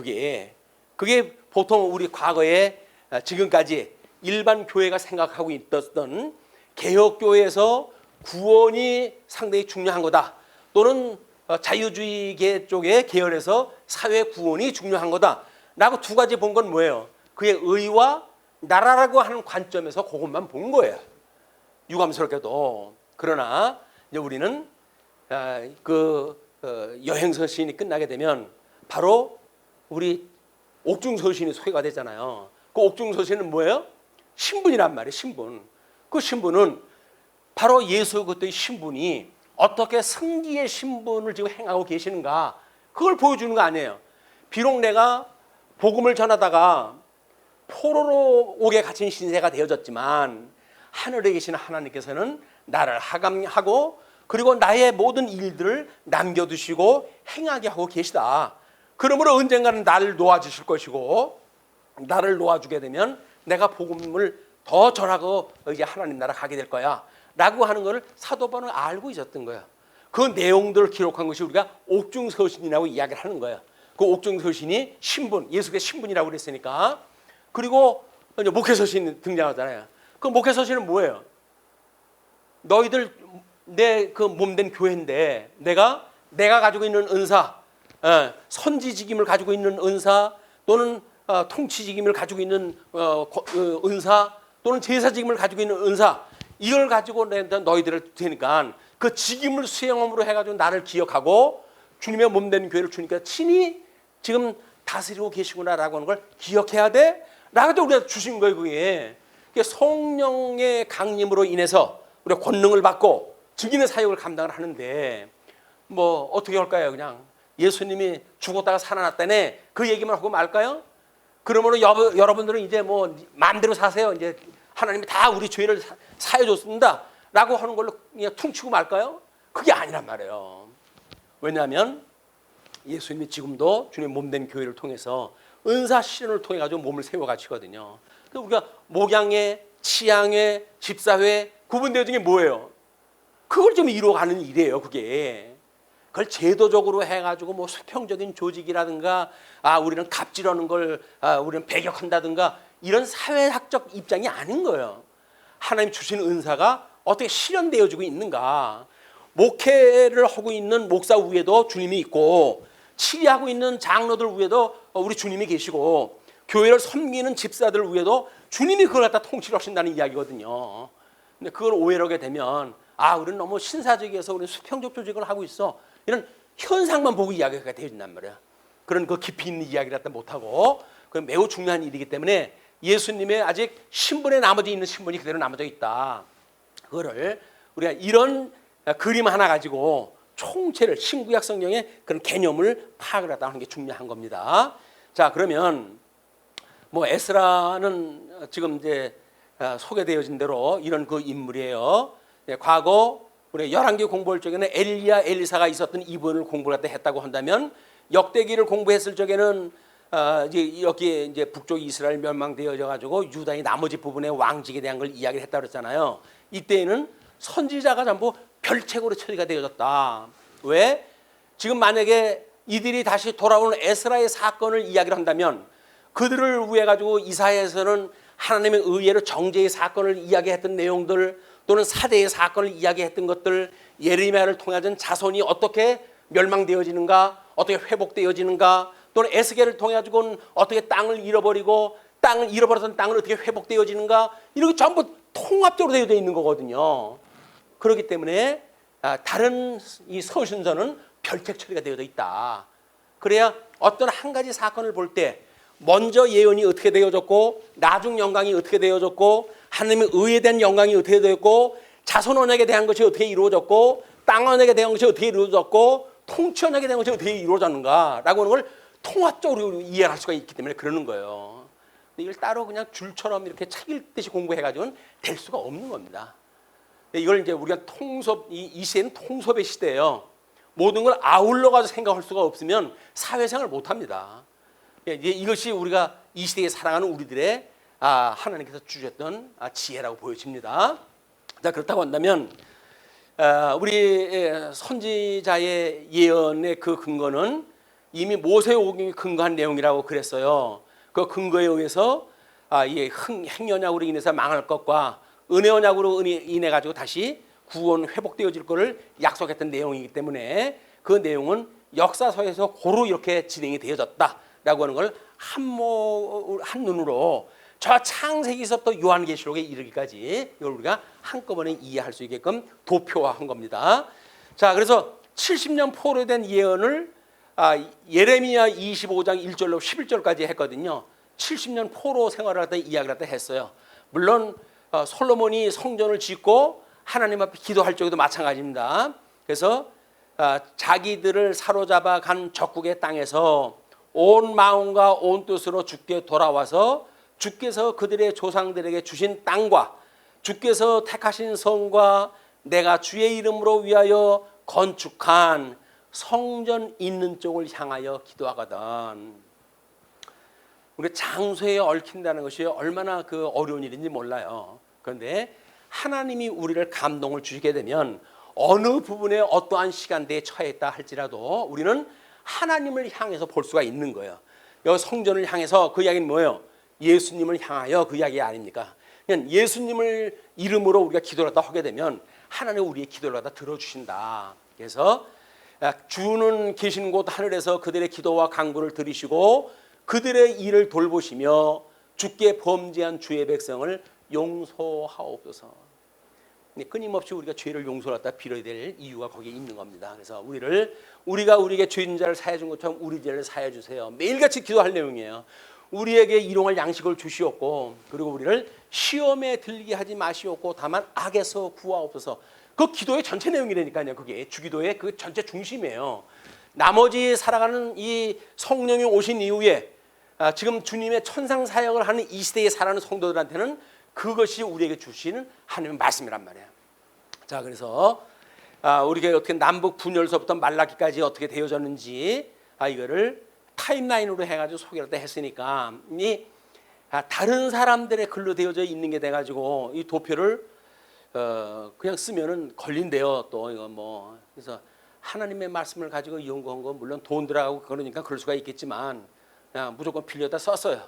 그게 보통 우리 과거에 지금까지 일반 교회가 생각하고 있었던 개혁교회에서 구원이 상당히 중요한 거다, 또는 자유주의계 쪽의 계열에서 사회 구원이 중요한 거다라고 두 가지 본 건 뭐예요? 그의 의와 나라라고 하는 관점에서 그것만 본 거예요. 유감스럽게도. 그러나 이제 우리는 여행서신이 끝나게 되면 바로 우리 옥중서신이 소개가 되잖아요. 그 옥중서신은 뭐예요? 신분이란 말이에요. 신분. 그 신분은 바로 예수 그리스도의 신분이 어떻게 승기의 신분을 지금 행하고 계시는가, 그걸 보여주는 거 아니에요. 비록 내가 복음을 전하다가 포로로 옥에 갇힌 신세가 되어졌지만 하늘에 계시는 하나님께서는 나를 하감하고 그리고 나의 모든 일들을 남겨두시고 행하게 하고 계시다. 그러므로 언젠가는 나를 놓아주실 것이고, 나를 놓아주게 되면 내가 복음을 더 전하고 이제 하나님 나라 가게 될 거야 라고 하는 것을 사도 바울은 알고 있었던 거예요. 그 내용들을 기록한 것이 우리가 옥중서신이라고 이야기를 하는 거예요. 그 옥중서신이 신분, 예수의 신분이라고 그랬으니까. 그리고 이제 목회서신이 등장하잖아요. 그 목회서신은 뭐예요? 너희들 내 그 몸된 교회인데 내가 가지고 있는 은사, 선지직임을 가지고 있는 은사, 또는 통치직임을 가지고 있는 은사, 또는 제사직임을 가지고 있는 은사, 이걸 가지고 너희들을 되니까 그 직임을 수행함으로 해가지고 나를 기억하고 주님의 몸된 교회를 주니까 친히 지금 다스리고 계시구나라고 하는 걸 기억해야 돼 라고 우리가 주신 거예요. 그게 성령의 강림으로 인해서 우리가 권능을 받고 증인의 사역을 감당을 하는데, 뭐 어떻게 할까요? 그냥 예수님이 죽었다가 살아났다네 그 얘기만 하고 말까요? 그러므로 여러분들은 이제 뭐 마음대로 사세요. 이제 하나님이 다 우리 죄를 사해 줬습니다 라고 하는 걸로 그냥 퉁치고 말까요? 그게 아니란 말이에요. 왜냐하면 예수님이 지금도 주님 몸된 교회를 통해서 은사 실현을 통해 가지고 몸을 세워 가시거든요. 그래서 우리가 목양회, 치양회, 집사회 구분되어진 게 뭐예요? 그걸 좀 이루어가는 일이에요. 그걸 제도적으로 해가지고 뭐 수평적인 조직이라든가, 우리는 갑질하는 걸 우리는 배격한다든가, 이런 사회학적 입장이 아닌 거예요. 하나님 주신 은사가 어떻게 실현되어지고 있는가. 목회를 하고 있는 목사 위에도 주님이 있고, 치리하고 있는 장로들 위에도 우리 주님이 계시고, 교회를 섬기는 집사들 위에도 주님이 그걸 갖다 통치를 하신다는 이야기거든요. 근데 그걸 오해를 하게 되면 우리는 너무 신사적이어서 우리는 수평적 조직을 하고 있어, 이런 현상만 보고 이야기가 되어진단 말이야. 그런 그 깊이 있는 이야기를 갖다 못하고, 그 매우 중요한 일이기 때문에 예수님의 아직 신분에 나머지 있는 신분이 그대로 남아져 있다. 그거를 우리가 이런 그림 하나 가지고 총체를, 신구약 성경의 그런 개념을 파악을 하다 하는 게 중요한 겁니다. 자, 그러면 뭐 에스라는 지금 이제 소개되어진 대로 이런 그 인물이에요. 과거 우리 열왕기 공부할 적에는 엘리야, 엘리사가 있었던 이분을 공부를 했다고 한다면, 역대기를 공부했을 적에는 이제 여기에 이제 북쪽 이스라엘 멸망되어져 가지고 유다의 나머지 부분의 왕직에 대한 걸 이야기를 했다 그랬잖아요. 이때에는 선지자가 전부 별책으로 처리가 되어졌다. 왜? 지금 만약에 이들이 다시 돌아오는 에스라의 사건을 이야기를 한다면, 그들을 위해 가지고 이사야에서는 하나님의 의외로 정죄의 사건을 이야기했던 내용들, 또는 사대의 사건을 이야기했던 것들, 예레미야를 통해서 자손이 어떻게 멸망되어지는가, 어떻게 회복되어지는가, 또는 에스겔을 통해 가지고는 어떻게 땅을 잃어버리고 땅을 잃어버렸던 땅을 어떻게 회복되어지는가, 이런 게 전부 통합적으로 되어 있는 거거든요. 그렇기 때문에 다른 이 서신서는 별책 처리가 되어져 있다. 그래야 어떤 한 가지 사건을 볼 때 먼저 예언이 어떻게 되어졌고 나중 영광이 어떻게 되어졌고 하나님의 의에 대한 영광이 어떻게 되었고 자손 언약에 대한 것이 어떻게 이루어졌고 땅 언약에 대한 것이 어떻게 이루어졌고 통치 언약에 대한 것이 어떻게 이루어졌는가라고 하는 걸 통합적으로 이해할 수가 있기 때문에 그러는 거예요. 근데 이걸 따로 그냥 줄처럼 이렇게 책 읽듯이 공부해가지고는 될 수가 없는 겁니다. 이걸 이제 우리가 이 시대는 통섭의 시대예요. 모든 걸 아울러 가서 생각할 수가 없으면 사회생활을 못 합니다. 이것이 우리가 이 시대에 살아가는 우리들의 하나님께서 주셨던 지혜라고 보여집니다. 자, 그렇다고 한다면 우리 선지자의 예언의 그 근거는 이미 모세오경이 근거한 내용이라고 그랬어요. 그 근거에 의해서 이 행언약으로 인해서 망할 것과 은혜 언약으로 인해 가지고 다시 구원 회복되어질 것을 약속했던 내용이기 때문에 그 내용은 역사서에서 고루 이렇게 진행이 되어졌다라고 하는 걸 한눈으로 저 창세기서부터 요한계시록에 이르기까지 이걸 우리가 한꺼번에 이해할 수 있게끔 도표화한 겁니다. 자, 그래서 70년 포로된 예언을 예레미야 25장 1절로 11절까지 했거든요. 70년 포로 생활을 하다 이야기를 하다 했어요. 물론 솔로몬이 성전을 짓고 하나님 앞에 기도할 적에도 마찬가지입니다. 그래서 자기들을 사로잡아 간 적국의 땅에서 온 마음과 온 뜻으로 주께 돌아와서 주께서 그들의 조상들에게 주신 땅과 주께서 택하신 성과 내가 주의 이름으로 위하여 건축한 성전 있는 쪽을 향하여 기도하거든. 우리 장소에 얽힌다는 것이 얼마나 그 어려운 일인지 몰라요. 그런데 하나님이 우리를 감동을 주시게 되면 어느 부분에 어떠한 시간대에 처했다 할지라도 우리는 하나님을 향해서 볼 수가 있는 거예요. 여기 성전을 향해서 그 이야기는 뭐예요? 예수님을 향하여 그 이야기 아닙니까? 그냥 예수님을 이름으로 우리가 기도를 하다 하게 되면 하나님 우리의 기도를 하다 들어주신다. 그래서 주는 계신 곳 하늘에서 그들의 기도와 간구를 들으시고 그들의 일을 돌보시며 주께 범죄한 주의 백성을 용서하옵소서. 끊임없이 우리가 죄를 용서하다 빌어야 될 이유가 거기에 있는 겁니다. 그래서 우리가 우리에게 죄인 자를 사해 준 것처럼 우리 죄를 사해 주세요. 매일같이 기도할 내용이에요. 우리에게 일용할 양식을 주시옵고 그리고 우리를 시험에 들게 하지 마시옵고 다만 악에서 구하옵소서. 그 기도의 전체 내용이라니까요. 그게 주기도의 그 전체 중심이에요. 나머지 살아가는 이 성령이 오신 이후에 지금 주님의 천상 사역을 하는 이 시대에 살아가는 성도들한테는 그것이 우리에게 주시는 하나님의 말씀이란 말이에요. 자, 그래서 우리가 어떻게 남북 분열서부터 말라기까지 어떻게 되어졌는지 이거를 타임라인으로 해가지고 소개를 했으니까 이 다른 사람들의 글로 되어져 있는 게 돼가지고 이 도표를 그냥 쓰면은 걸린대요. 또 이거 뭐 그래서 하나님의 말씀을 가지고 연구한 거 물론 돈 들어가고 그러니까 그럴 수가 있겠지만 그냥 무조건 빌려다 썼어요.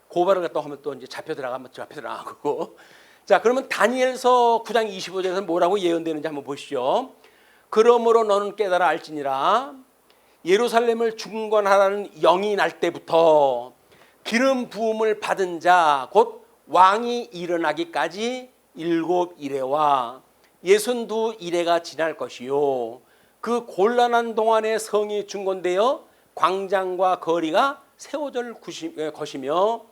고발을 갖다 하면 또 이제 잡혀 들어가면 잡혀 들어가고. 자, 그러면 다니엘서 9장 25절에서 뭐라고 예언되는지 한번 보시죠. 그러므로 너는 깨달아 알지니라 예루살렘을 중건하라는 영이 날 때부터 기름 부음을 받은 자 곧 왕이 일어나기까지 7 이레와 62 이레가 지날 것이요 그 곤란한 동안에 성이 중건되어 광장과 거리가 세워질 것이며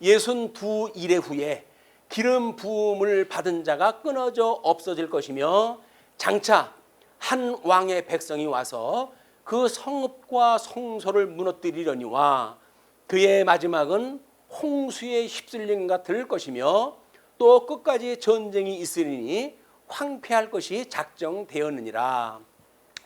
62 이레 후에 기름 부음을 받은 자가 끊어져 없어질 것이며 장차 한 왕의 백성이 와서 그 성읍과 성소를 무너뜨리려니와 그의 마지막은 홍수에 휩쓸린 같을 것이며 또 끝까지 전쟁이 있으리니 황폐할 것이 작정되었느니라.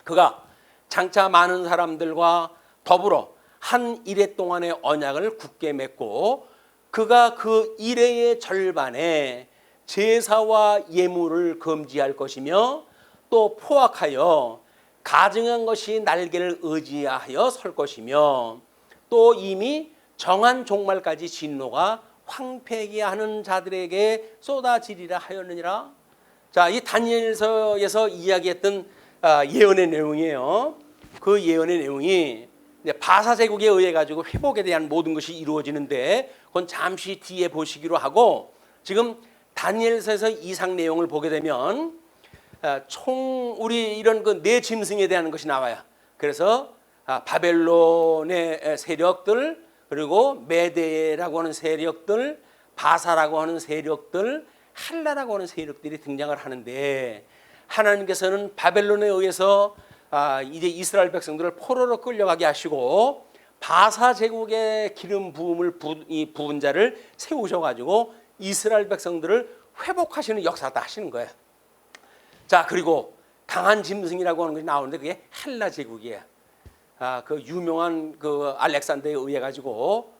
그가 장차 많은 사람들과 더불어 한 이레 동안의 언약을 굳게 맺고 그가 그 이레의 절반에 제사와 예물을 금지할 것이며 또 포악하여 가증한 것이 날개를 의지하여 설 것이며 또 이미 정한 종말까지 진노가 황폐하게 하는 자들에게 쏟아지리라 하였느니라. 자, 이 다니엘서에서 이야기했던 예언의 내용이에요. 그 예언의 내용이 바사 제국에 의해 가지고 회복에 대한 모든 것이 이루어지는데 그건 잠시 뒤에 보시기로 하고 지금 다니엘서에서 이상 내용을 보게 되면 총 우리 이런 그 네 짐승에 대한 것이 나와요. 그래서 바벨론의 세력들 그리고 메데라고 하는 세력들, 바사라고 하는 세력들, 헬라라고 하는 세력들이 등장을 하는데, 하나님께서는 바벨론에 의해서 이제 이스라엘 백성들을 포로로 끌려가게 하시고 바사 제국의 기름 부음을 부은 자를 세우셔가지고 이스라엘 백성들을 회복하시는 역사를 다 하시는 거예요. 자, 그리고 강한 짐승이라고 하는 것이 나오는데 그게 헬라 제국이에요. 그 유명한 그 알렉산더에 의해 가지고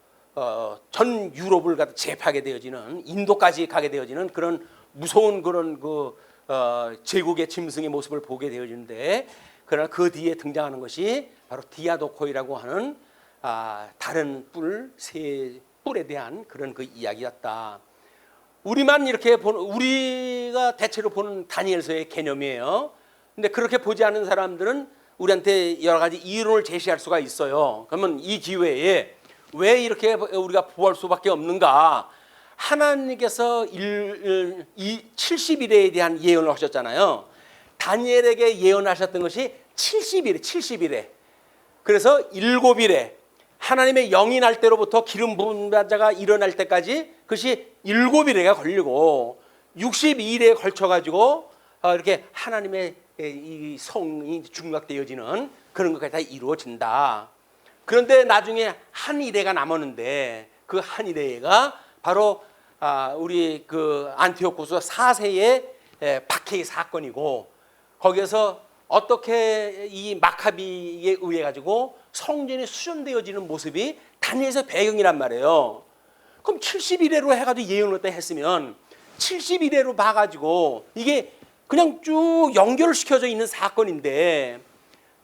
전 유럽을 갖다 제패하게 되어지는, 인도까지 가게 되어지는 그런 무서운 그런 제국의 짐승의 모습을 보게 되어지는데, 그러나 그 뒤에 등장하는 것이 바로 디아도코이라고 하는 다른 새 뿔에 대한 그런 그 이야기였다. 우리만 이렇게 우리가 대체로 보는 다니엘서의 개념이에요. 근데 그렇게 보지 않는 사람들은 우리한테 여러 가지 이론을 제시할 수가 있어요. 그러면 이 기회에 왜 이렇게 우리가 보할 수밖에 없는가? 하나님께서 70일에 대한 예언을 하셨잖아요. 다니엘에게 예언하셨던 것이 70일에. 그래서 7일에 하나님의 영이 날 때로부터 기름 부은 자가 일어날 때까지 그것이 7일에가 걸리고 62일에 걸쳐가지고 이렇게 하나님의 이 성이 중각되어지는 그런 것까지 다 이루어진다. 그런데 나중에 한 일회가 남았는데 그 한 일회가 바로 우리 그 안티오코스 4세의 박해의 사건이고, 거기에서 어떻게 이 마카비에 의해 가지고 성전이 수전되어지는 모습이 다니엘서 배경이란 말이에요. 그럼 70일회로 해가지고 예언을 했으면 70일회로 봐가지고 이게 그냥 쭉 연결시켜져 있는 사건인데,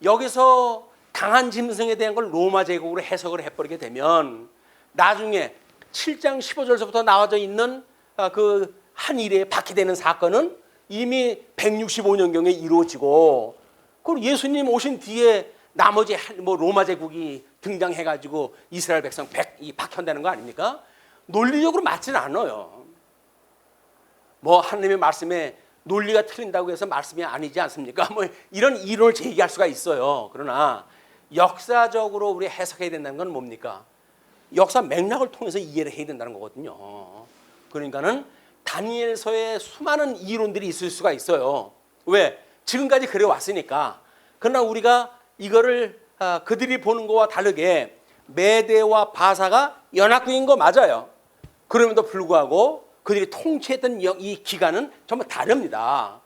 여기서 강한 짐승에 대한 걸 로마 제국으로 해석을 해버리게 되면 나중에 7장 15절서부터 나와져 있는 그 한 일에 박해되는 사건은 이미 165년경에 이루어지고, 그리고 예수님 오신 뒤에 나머지 로마 제국이 등장해가지고 이스라엘 백성 박현되는 거 아닙니까? 논리적으로 맞지는 않아요. 뭐 하나님의 말씀에 논리가 틀린다고 해서 말씀이 아니지 않습니까? 뭐 이런 이론을 제기할 수가 있어요. 그러나 역사적으로 우리 해석해야 된다는 건 뭡니까? 역사 맥락을 통해서 이해를 해야 된다는 거거든요. 그러니까는 다니엘서에 수많은 이론들이 있을 수가 있어요. 왜? 지금까지 그래 왔으니까. 그러나 우리가 이거를 그들이 보는 거와 다르게 메대와 바사가 연합국인 거 맞아요. 그럼에도 불구하고 그들이 통치했던 이 기간은 정말 다릅니다.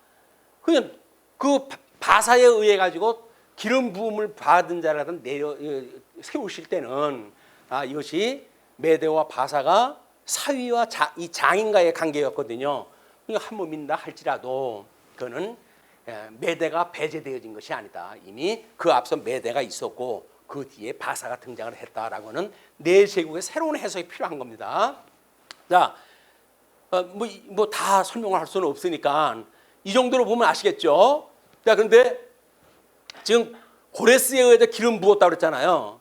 그냥 그 바사에 의해 가지고 기름 부음을 받은 자라든 세우실 때는 이것이 메대와 바사가 사위와 이 장인과의 관계였거든요. 한 몸인다 할지라도 그는 메대가 배제되어진 것이 아니다. 이미 그 앞서 메대가 있었고 그 뒤에 바사가 등장을 했다라고는 네 제국의 새로운 해석이 필요한 겁니다. 자, 뭐 다 설명을 할 수는 없으니까 이 정도로 보면 아시겠죠? 자, 그런데 지금 고레스에 의해서 기름 부었다고 그랬잖아요.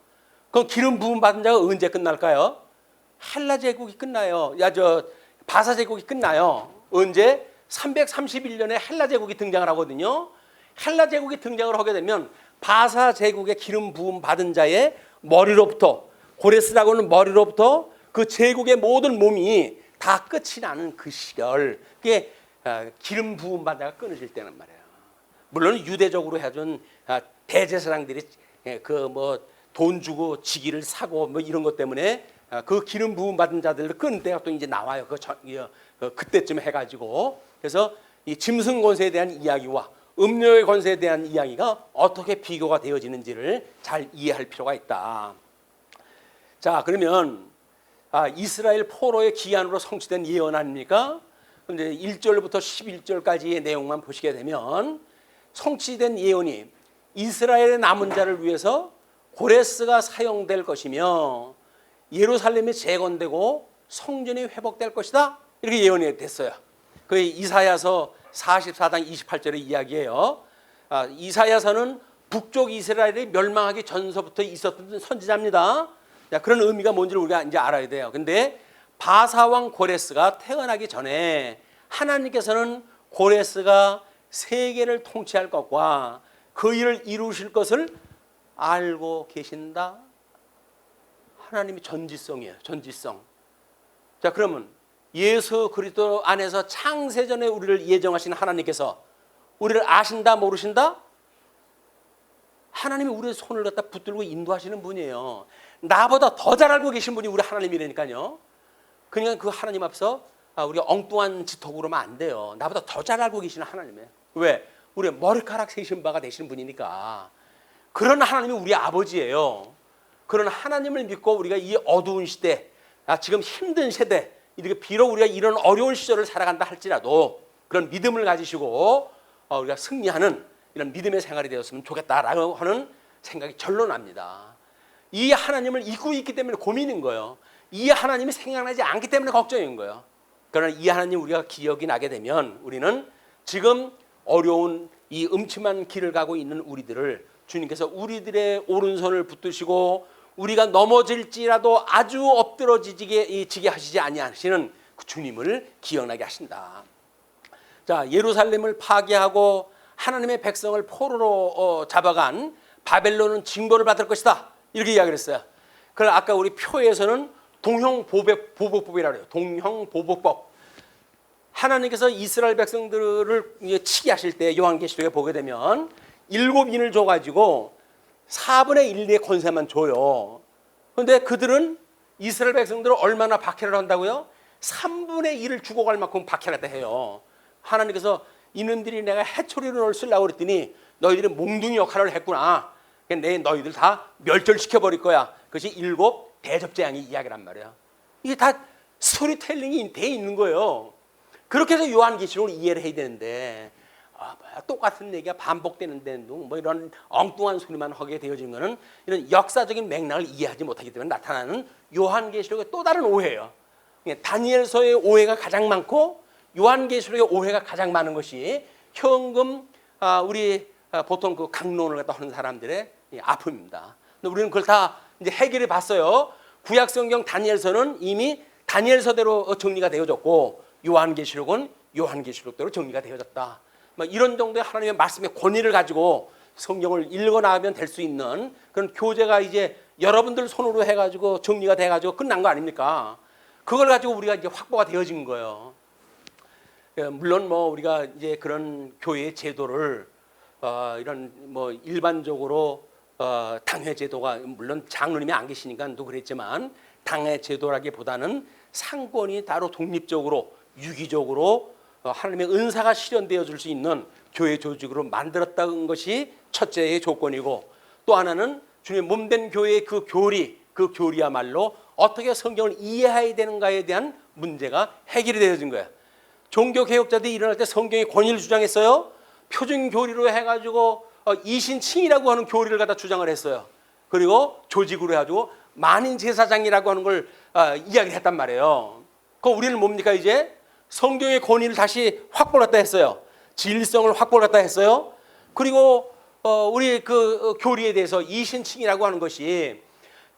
그럼 기름 부음 받은 자가 언제 끝날까요? 헬라 제국이 끝나요. 바사 제국이 끝나요. 언제? 331년에 헬라 제국이 등장을 하거든요. 헬라 제국이 등장을 하게 되면 바사 제국의 기름 부음 받은 자의 머리로부터, 고레스라고 하는 머리로부터 그 제국의 모든 몸이 다 끝이 나는 그 시절, 그게 기름 부음 받은 자가 끊어질 때란 말이에요. 물론 유대적으로 해준 대제사장들이 돈 주고 지기를 사고 뭐 이런 것 때문에 그 기름 부음 받은 자들을 끊을 때가 또 이제 나와요. 그때쯤 해가지고. 그래서 이 짐승 권세에 대한 이야기와 음료의 권세에 대한 이야기가 어떻게 비교가 되어지는지를 잘 이해할 필요가 있다. 자, 그러면 이스라엘 포로의 기한으로 성취된 예언 아닙니까? 근데 1절부터 11절까지의 내용만 보시게 되면 성취된 예언이 이스라엘의 남은 자를 위해서 고레스가 사용될 것이며 예루살렘이 재건되고 성전이 회복될 것이다. 이렇게 예언이 됐어요. 그 이사야서 44장 28절의 이야기예요. 이사야서는 북쪽 이스라엘이 멸망하기 전서부터 있었던 선지자입니다. 그런 의미가 뭔지를 우리가 이제 알아야 돼요. 근데 바사 왕 고레스가 태어나기 전에 하나님께서는 고레스가 세계를 통치할 것과 그 일을 이루실 것을 알고 계신다. 하나님이 전지성이에요. 전지성. 자, 그러면 예수 그리스도 안에서 창세전에 우리를 예정하신 하나님께서 우리를 아신다 모르신다? 하나님이 우리의 손을 갖다 붙들고 인도하시는 분이에요. 나보다 더 잘 알고 계신 분이 우리 하나님이라니까요. 그러니까 그 하나님 앞에서 우리가 엉뚱한 짓하고 그러면 안 돼요. 나보다 더 잘 알고 계시는 하나님이에요. 왜? 우리의 머리카락 세신 바가 되시는 분이니까. 그런 하나님이 우리 아버지예요. 그런 하나님을 믿고 우리가 이 어두운 시대, 지금 힘든 세대, 이렇게 비록 우리가 이런 어려운 시절을 살아간다 할지라도 그런 믿음을 가지시고 우리가 승리하는 이런 믿음의 생활이 되었으면 좋겠다라고 하는 생각이 절로 납니다. 이 하나님을 잊고 있기 때문에 고민인 거예요. 이 하나님이 생각나지 않기 때문에 걱정인 거예요. 그러나 이 하나님 우리가 기억이 나게 되면 우리는 지금 어려운 이 음침한 길을 가고 있는 우리들을 주님께서 우리들의 오른손을 붙드시고 우리가 넘어질지라도 아주 엎드러지게 하시지 아니하시는 그 주님을 기억나게 하신다. 자, 예루살렘을 파괴하고 하나님의 백성을 포로로 잡아간 바벨론은 징벌을 받을 것이다. 이렇게 이야기를 했어요. 그걸 아까 우리 표에서는 동형보복법이라고 해요. 동형보복법. 하나님께서 이스라엘 백성들을 치게 하실 때 요한계시록에 보게 되면 7인을 줘가지고 4분의 1의 권세만 줘요. 그런데 그들은 이스라엘 백성들을 얼마나 박해를 한다고요? 3분의 1을 죽어갈 만큼 박해를 했다 해요. 하나님께서 이놈들이 내가 해초리로 널 쓰려고 그랬더니 너희들이 몽둥이 역할을 했구나. 내 너희들 다 멸절시켜버릴 거야. 그것이 7 대접재앙의 이야기란 말이야. 이게 다 스토리텔링이 돼 있는 거예요. 그렇게 해서 요한계시록을 이해를 해야 되는데 똑같은 얘기가 반복되는데 뭐 이런 엉뚱한 소리만 하게 되어진 거는 이런 역사적인 맥락을 이해하지 못하기 때문에 나타나는 요한계시록의 또 다른 오해예요. 다니엘서의 오해가 가장 많고 요한계시록의 오해가 가장 많은 것이 현금 우리 보통 그 강론을 갖다 하는 사람들의 아픔입니다. 근데 우리는 그걸 다 이제 해결해 봤어요. 구약성경 다니엘서는 이미 다니엘서대로 정리가 되어졌고 요한계시록은 요한계시록대로 정리가 되어졌다. 이런 정도의 하나님의 말씀의 권위를 가지고 성경을 읽어 나가면 될 수 있는 그런 교재가 이제 여러분들 손으로 해가지고 정리가 돼가지고 끝난 거 아닙니까? 그걸 가지고 우리가 이제 확보가 되어진 거예요. 물론 뭐 우리가 이제 그런 교회의 제도를 이런 뭐 일반적으로 당회 제도가 물론 장로님이 안 계시니까 또 그랬지만 당회 제도라기보다는 상권이 따로 독립적으로 유기적으로 하나님의 은사가 실현되어 줄 수 있는 교회 조직으로 만들었다는 것이 첫째의 조건이고 또 하나는 주님의 몸된 교회의 그 교리야말로 어떻게 성경을 이해해야 되는가에 대한 문제가 해결이 되어진 거예요. 종교개혁자들이 일어날 때 성경의 권위를 주장했어요. 표준교리로 해가지고 이신칭이라고 하는 교리를 갖다 주장을 했어요. 그리고 조직으로 해가지고 만인제사장이라고 하는 걸 이야기를 했단 말이에요. 그럼 우리는 뭡니까 이제? 성경의 권위를 다시 확보를 했다 했어요. 진리성을 확보를 했다 했어요. 그리고 우리 그 교리에 대해서 이신칭이라고 하는 것이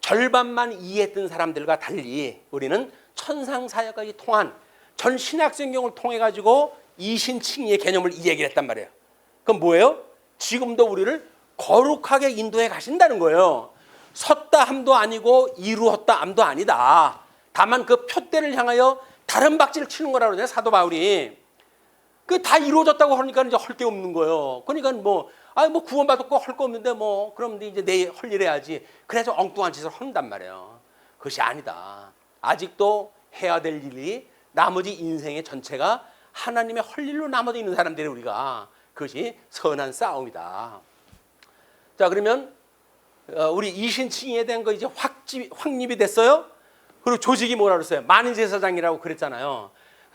절반만 이해했던 사람들과 달리 우리는 천상사역까지 통한 전 신약성경을 통해 가지고 이신칭의 개념을 얘기를 했단 말이에요. 그럼 뭐예요? 지금도 우리를 거룩하게 인도해 가신다는 거예요. 섰다 함도 아니고 이루었다 함도 아니다. 다만 그 표대를 향하여 다른 박질을 치는 거라고 그러잖아요. 사도 바울이. 그 다 이루어졌다고 하니까 이제 할 게 없는 거예요. 그러니까 뭐 구원받았고 할 거 없는데 뭐 그럼 이제 내 할 일 해야지. 그래서 엉뚱한 짓을 한단 말이에요. 그것이 아니다. 아직도 해야 될 일이 나머지 인생의 전체가 하나님의 할 일로 나머지 있는 사람들이 우리가 그것이 선한 싸움이다. 자, 그러면 우리 이신칭에 대한 거 이제 확립이 됐어요. 그리고 조직이 뭐라 그랬어요? 만인제사장이라고 그랬잖아요.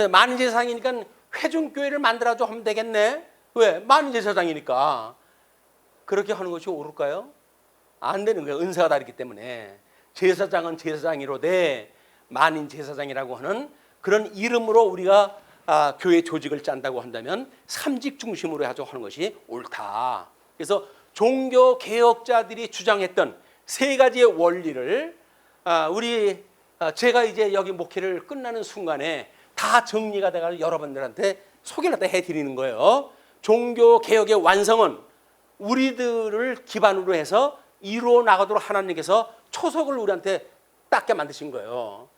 만인제사장이니까 회중교회를 만들어줘 하면 되겠네. 왜? 만인제사장이니까. 그렇게 하는 것이 옳을까요? 안 되는 거예요. 은사가 다르기 때문에. 제사장은 제사장이로되 만인제사장이라고 하는 그런 이름으로 우리가 교회 조직을 짠다고 한다면 삼직 중심으로 하는 것이 옳다. 그래서 종교 개혁자들이 주장했던 세 가지의 원리를 제가 이제 여기 목회를 끝나는 순간에 다 정리가 돼가지고 여러분들한테 소개를 해드리는 거예요. 종교 개혁의 완성은 우리들을 기반으로 해서 이루어 나가도록 하나님께서 초석을 우리한테 닦게 만드신 거예요.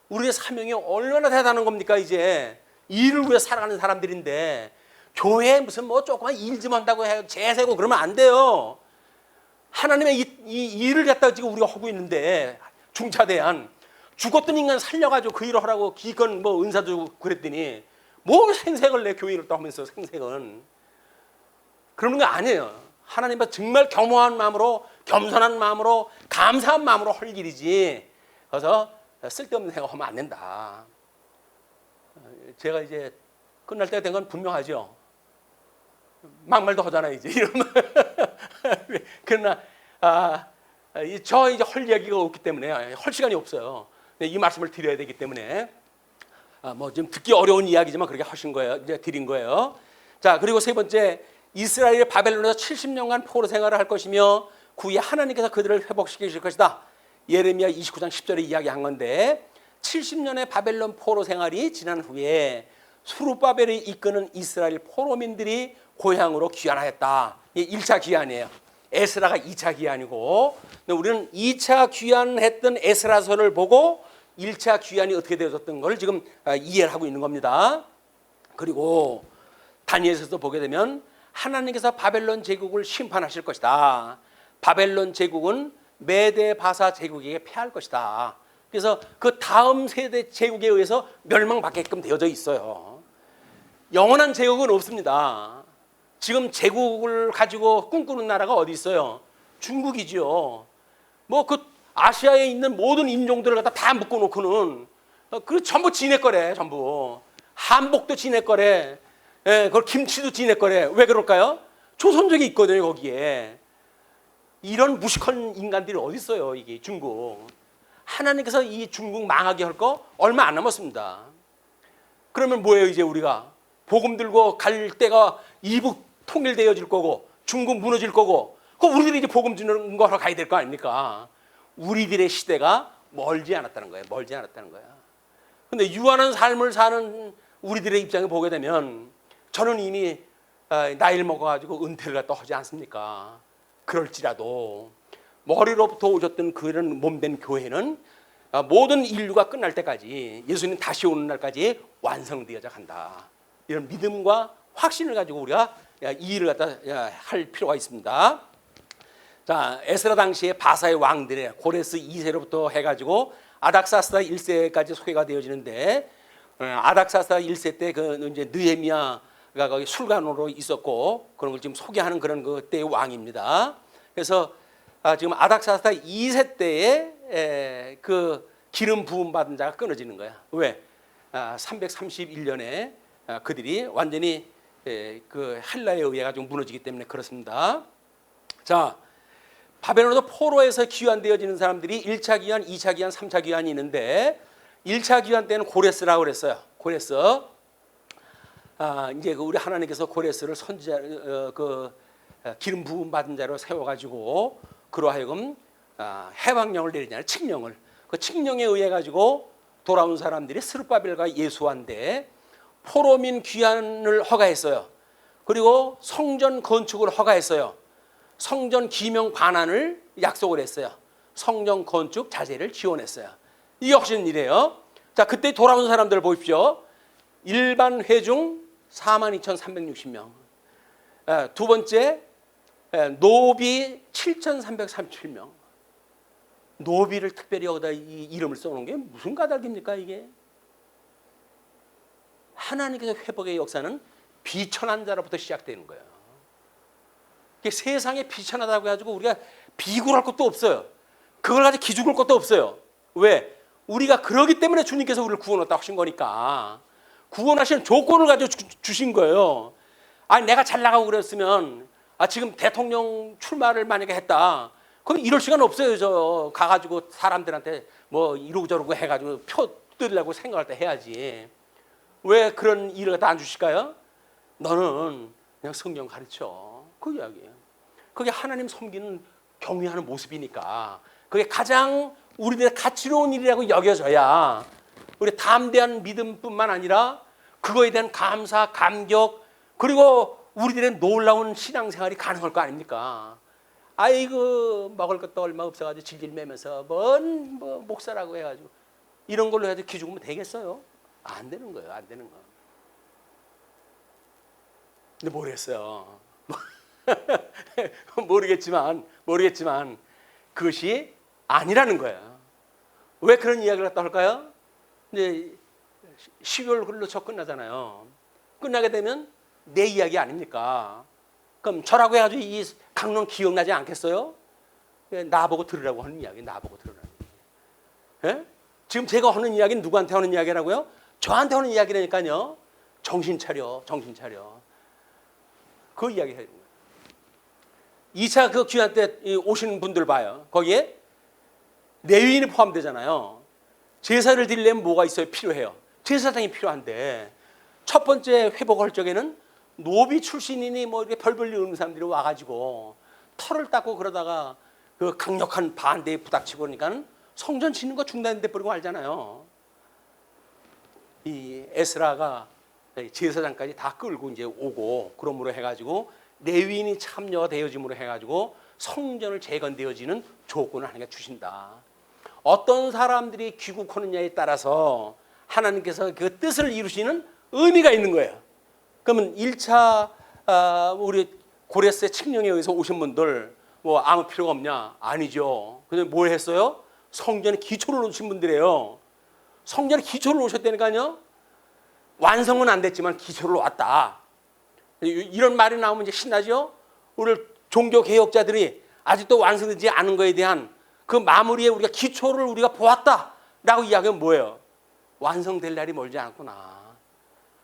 우리의 사명이 얼마나 대단한 겁니까? 이제 일을 위해 살아가는 사람들인데 교회에 무슨 뭐 조그만 일 좀 한다고 해요. 제세고 그러면 안 돼요. 하나님의 이 일을 갖다가 지금 우리가 하고 있는데 중차대한 죽었던 인간 살려가지고 그 일을 하라고 기껏 뭐 은사 주고 그랬더니 뭐 생색을 내 교인을 또 하면서 생색은 그러는 거 아니에요. 하나님 앞에 정말 겸허한 마음으로 겸손한 마음으로 감사한 마음으로 할 일이지. 그래서 쓸데없는 생각하면 안 된다. 제가 이제 끝날 때가 된 건 분명하죠. 막말도 하잖아요 이제 이러면. 그러나 저 이제 할 이야기가 없기 때문에 할 시간이 없어요. 이 말씀을 드려야 되기 때문에 뭐 좀 듣기 어려운 이야기지만 그렇게 하신 거예요. 이제 드린 거예요. 자, 그리고 세 번째, 이스라엘이 바벨론에서 70년간 포로 생활을 할 것이며 그 후에 하나님께서 그들을 회복시키실 것이다. 예레미야 29장 10절에 이야기한 건데 70년의 바벨론 포로 생활이 지난 후에 수르바벨이 이끄는 이스라엘 포로민들이 고향으로 귀환하였다. 이게 1차 귀환이에요. 에스라가 2차 귀환이고 우리는 2차 귀환했던 에스라서를 보고 1차 귀환이 어떻게 되어졌던 걸 지금 이해를 하고 있는 겁니다. 그리고 다니엘서도 보게 되면 하나님께서 바벨론 제국을 심판하실 것이다. 바벨론 제국은 메데 바사 제국에게 패할 것이다. 그래서 그 다음 세대 제국에 의해서 멸망받게끔 되어져 있어요. 영원한 제국은 없습니다. 지금 제국을 가지고 꿈꾸는 나라가 어디 있어요? 중국이지요. 뭐 그 아시아에 있는 모든 인종들을 갖다 다 묶어놓고는 그 전부 지네 거래. 전부 한복도 지네 거래. 예, 그걸 김치도 지네 거래. 왜 그럴까요? 조선족이 있거든요 거기에. 이런 무식한 인간들이 어디 있어요? 이게 중국. 하나님께서 이 중국 망하게 할 거 얼마 안 남았습니다. 그러면 뭐예요? 이제 우리가 복음 들고 갈 때가 이북 통일되어질 거고 중국 무너질 거고 그 우리들이 이제 복음 주는 거 하러 가야 될 거 아닙니까? 우리들의 시대가 멀지 않았다는 거예요. 멀지 않았다는 거야. 근데 유한한 삶을 사는 우리들의 입장에 보게 되면 저는 이미 나이를 먹어가지고 은퇴를 갖다 하지 않습니까? 그럴지라도 머리로부터 오셨던 그런 몸된 교회는 모든 인류가 끝날 때까지 예수님 다시 오는 날까지 완성되어져 간다. 이런 믿음과 확신을 가지고 우리가 이 일을 갖다 할 필요가 있습니다. 자, 에스라 당시에 바사의 왕들의 고레스 2세로부터 해가지고 아닥사스다 1세까지 소개가 되어지는데 아닥사스다 1세 때 그 이제 느헤미야가 거기 술관으로 있었고 그런 걸 지금 소개하는 그런 그 때의 왕입니다. 그래서 지금 아닥사스다 2세 때에 그 기름 부음 받은 자가 끊어지는 거야. 왜? 331년에 그들이 완전히 그 헬라에 의해 가지고 무너지기 때문에 그렇습니다. 자, 바벨론에서 포로에서 귀환되어지는 사람들이 1차 귀환, 2차 귀환, 3차 귀환이 있는데 1차 귀환 때는 고레스라고 그랬어요. 고레스. 이제 우리 하나님께서 고레스를 선지자 기름 부음 받은 자로 세워 가지고 그로 하여금 해방령을 내리잖아요. 칙령을. 그 칙령에 의해 가지고 돌아온 사람들이 스룹바벨과 예수한데 포로민 귀환을 허가했어요. 그리고 성전 건축을 허가했어요. 성전 기명 반환을 약속을 했어요. 성전 건축 자재를 지원했어요. 이게 훨씬 일이에요. 자, 그때 돌아온 사람들 보십시오. 일반 회중 42,360명. 두 번째 노비 7,337명. 노비를 특별히 여기다 이 이름을 써놓은 게 무슨 까닭입니까 이게? 하나님께서 회복의 역사는 비천한 자로부터 시작되는 거예요. 세상에 비천하다고 해가지고 우리가 비굴할 것도 없어요. 그걸 가지고 기죽을 것도 없어요. 왜? 우리가 그러기 때문에 주님께서 우리를 구원했다고 하신 거니까. 구원하시는 조건을 가지고 주신 거예요. 아니 내가 잘 나가고 그랬으면 지금 대통령 출마를 만약에 했다. 그럼 이럴 시간 없어요. 저 가가지고 사람들한테 뭐 이러고 저러고 해가지고 표 뜯으려고 생각할 때 해야지. 왜 그런 일을 갖다 안 주실까요? 너는 그냥 성경 가르쳐. 그 이야기예요. 그게 하나님 섬기는 경외하는 모습이니까 그게 가장 우리들의 가치로운 일이라고 여겨져야 우리 담대한 믿음뿐만 아니라 그거에 대한 감사, 감격 그리고 우리들의 놀라운 신앙생활이 가능할 거 아닙니까? 아이고 먹을 것도 얼마 없어가지고 질질 매면서 뭔 뭐 목사라고 해가지고 이런 걸로 해도 기죽으면 되겠어요? 안 되는 거예요. 안 되는 거. 근데 모르겠어요. 모르겠지만 그것이 아니라는 거예요. 왜 그런 이야기를 갖다 할까요? 이제 12월 흘러쳐 끝나잖아요. 끝나게 되면 내 이야기 아닙니까? 그럼 저라고 해가지고 이 강론 기억나지 않겠어요? 나보고 들으라고 하는 이야기, 나보고 들으라는 이야기. 예? 지금 제가 하는 이야기는 누구한테 하는 이야기라고요? 저한테 하는 이야기라니까요. 정신 차려, 정신 차려. 그 이야기 해야 돼요. 2차 그 귀한 때 오시는 분들 봐요. 거기에 레위인이 포함되잖아요. 제사를 드리려면 뭐가 있어요? 필요해요. 제사장이 필요한데 첫 번째 회복할 적에는 노비 출신이니 뭐 이렇게 별별 일 없는 사람들이 와가지고 털을 닦고 그러다가 그 강력한 반대에 부닥치고 그러니까 성전 짓는 거 중단돼 버리고 알잖아요. 이 에스라가 제사장까지 다 끌고 이제 오고 그러므로 해가지고 레위인이 참여가 되어짐으로 해가지고 성전을 재건되어지는 조건을 하나님께 주신다. 어떤 사람들이 귀국하느냐에 따라서 하나님께서 그 뜻을 이루시는 의미가 있는 거예요. 그러면 1차 우리 고레스 칙령에 의해서 오신 분들 뭐 아무 필요가 없냐? 아니죠. 근데 뭘 했어요? 성전에 기초를 놓으신 분들이에요. 성전에 기초를 놓으셨다니까요. 완성은 안 됐지만 기초를 놓았다. 이런 말이 나오면 이제 신나죠? 우리 종교 개혁자들이 아직도 완성되지 않은 것에 대한 그 마무리에 우리가 기초를 우리가 보았다라고 이야기하면 뭐예요? 완성될 날이 멀지 않았구나.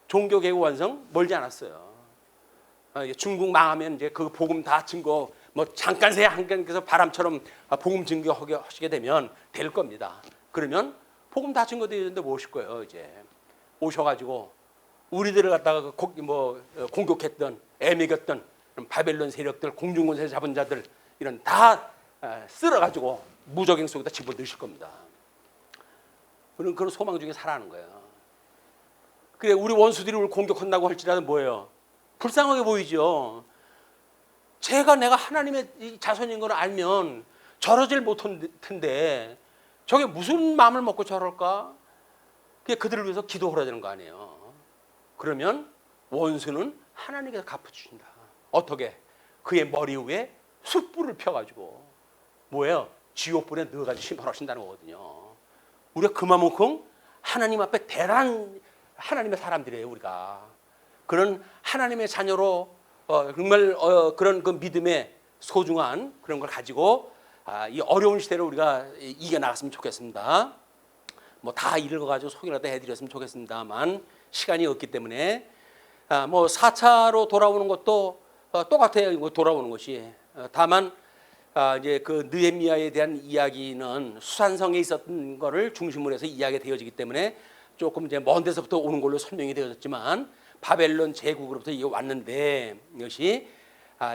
종교 개혁 완성 멀지 않았어요. 중국 망하면 이제 그 복음 다 증거 뭐 잠깐 새야 한간께서 바람처럼 복음 증거하시게 되면 될 겁니다. 그러면 복음 다 증거되는데 뭐 오실 거예요? 이제 오셔가지고 우리들을 갖다가 공격했던 애매겼던 바벨론 세력들, 공중권세 잡은 자들 이런 다 쓸어가지고 무적행 속에다 집어넣으실 겁니다. 그런 소망 중에 살아가는 거예요. 그래 우리 원수들이 우리를 공격한다고 할지라도 뭐예요? 불쌍하게 보이죠. 내가 하나님의 자손인 걸 알면 저러질 못할 텐데 저게 무슨 마음을 먹고 저럴까? 그들을 위해서 기도하라 되는 거 아니에요. 그러면 원수는 하나님께서 갚아주신다. 어떻게? 그의 머리 위에 숯불을 펴가지고 뭐예요? 지옥불에 넣어가지고 심판하신다는 거거든요. 우리가 그만큼 하나님 앞에 대단한 하나님의 사람들이에요. 우리가 그런 하나님의 자녀로 정말 그런 그 믿음의 소중한 그런 걸 가지고 이 어려운 시대를 우리가 이겨나갔으면 좋겠습니다. 뭐 다 읽어가지고 소개라도 해드렸으면 좋겠습니다만 시간이 없기 때문에 뭐 4차로 돌아오는 것도 똑같아요. 돌아오는 것이 다만 이제 그 느헤미야에 대한 이야기는 수산성에 있었던 거를 중심으로 해서 이야기가 되어지기 때문에 조금 이제 먼 데서부터 오는 걸로 설명이 되어졌지만 바벨론 제국으로부터 이게 왔는데 이것이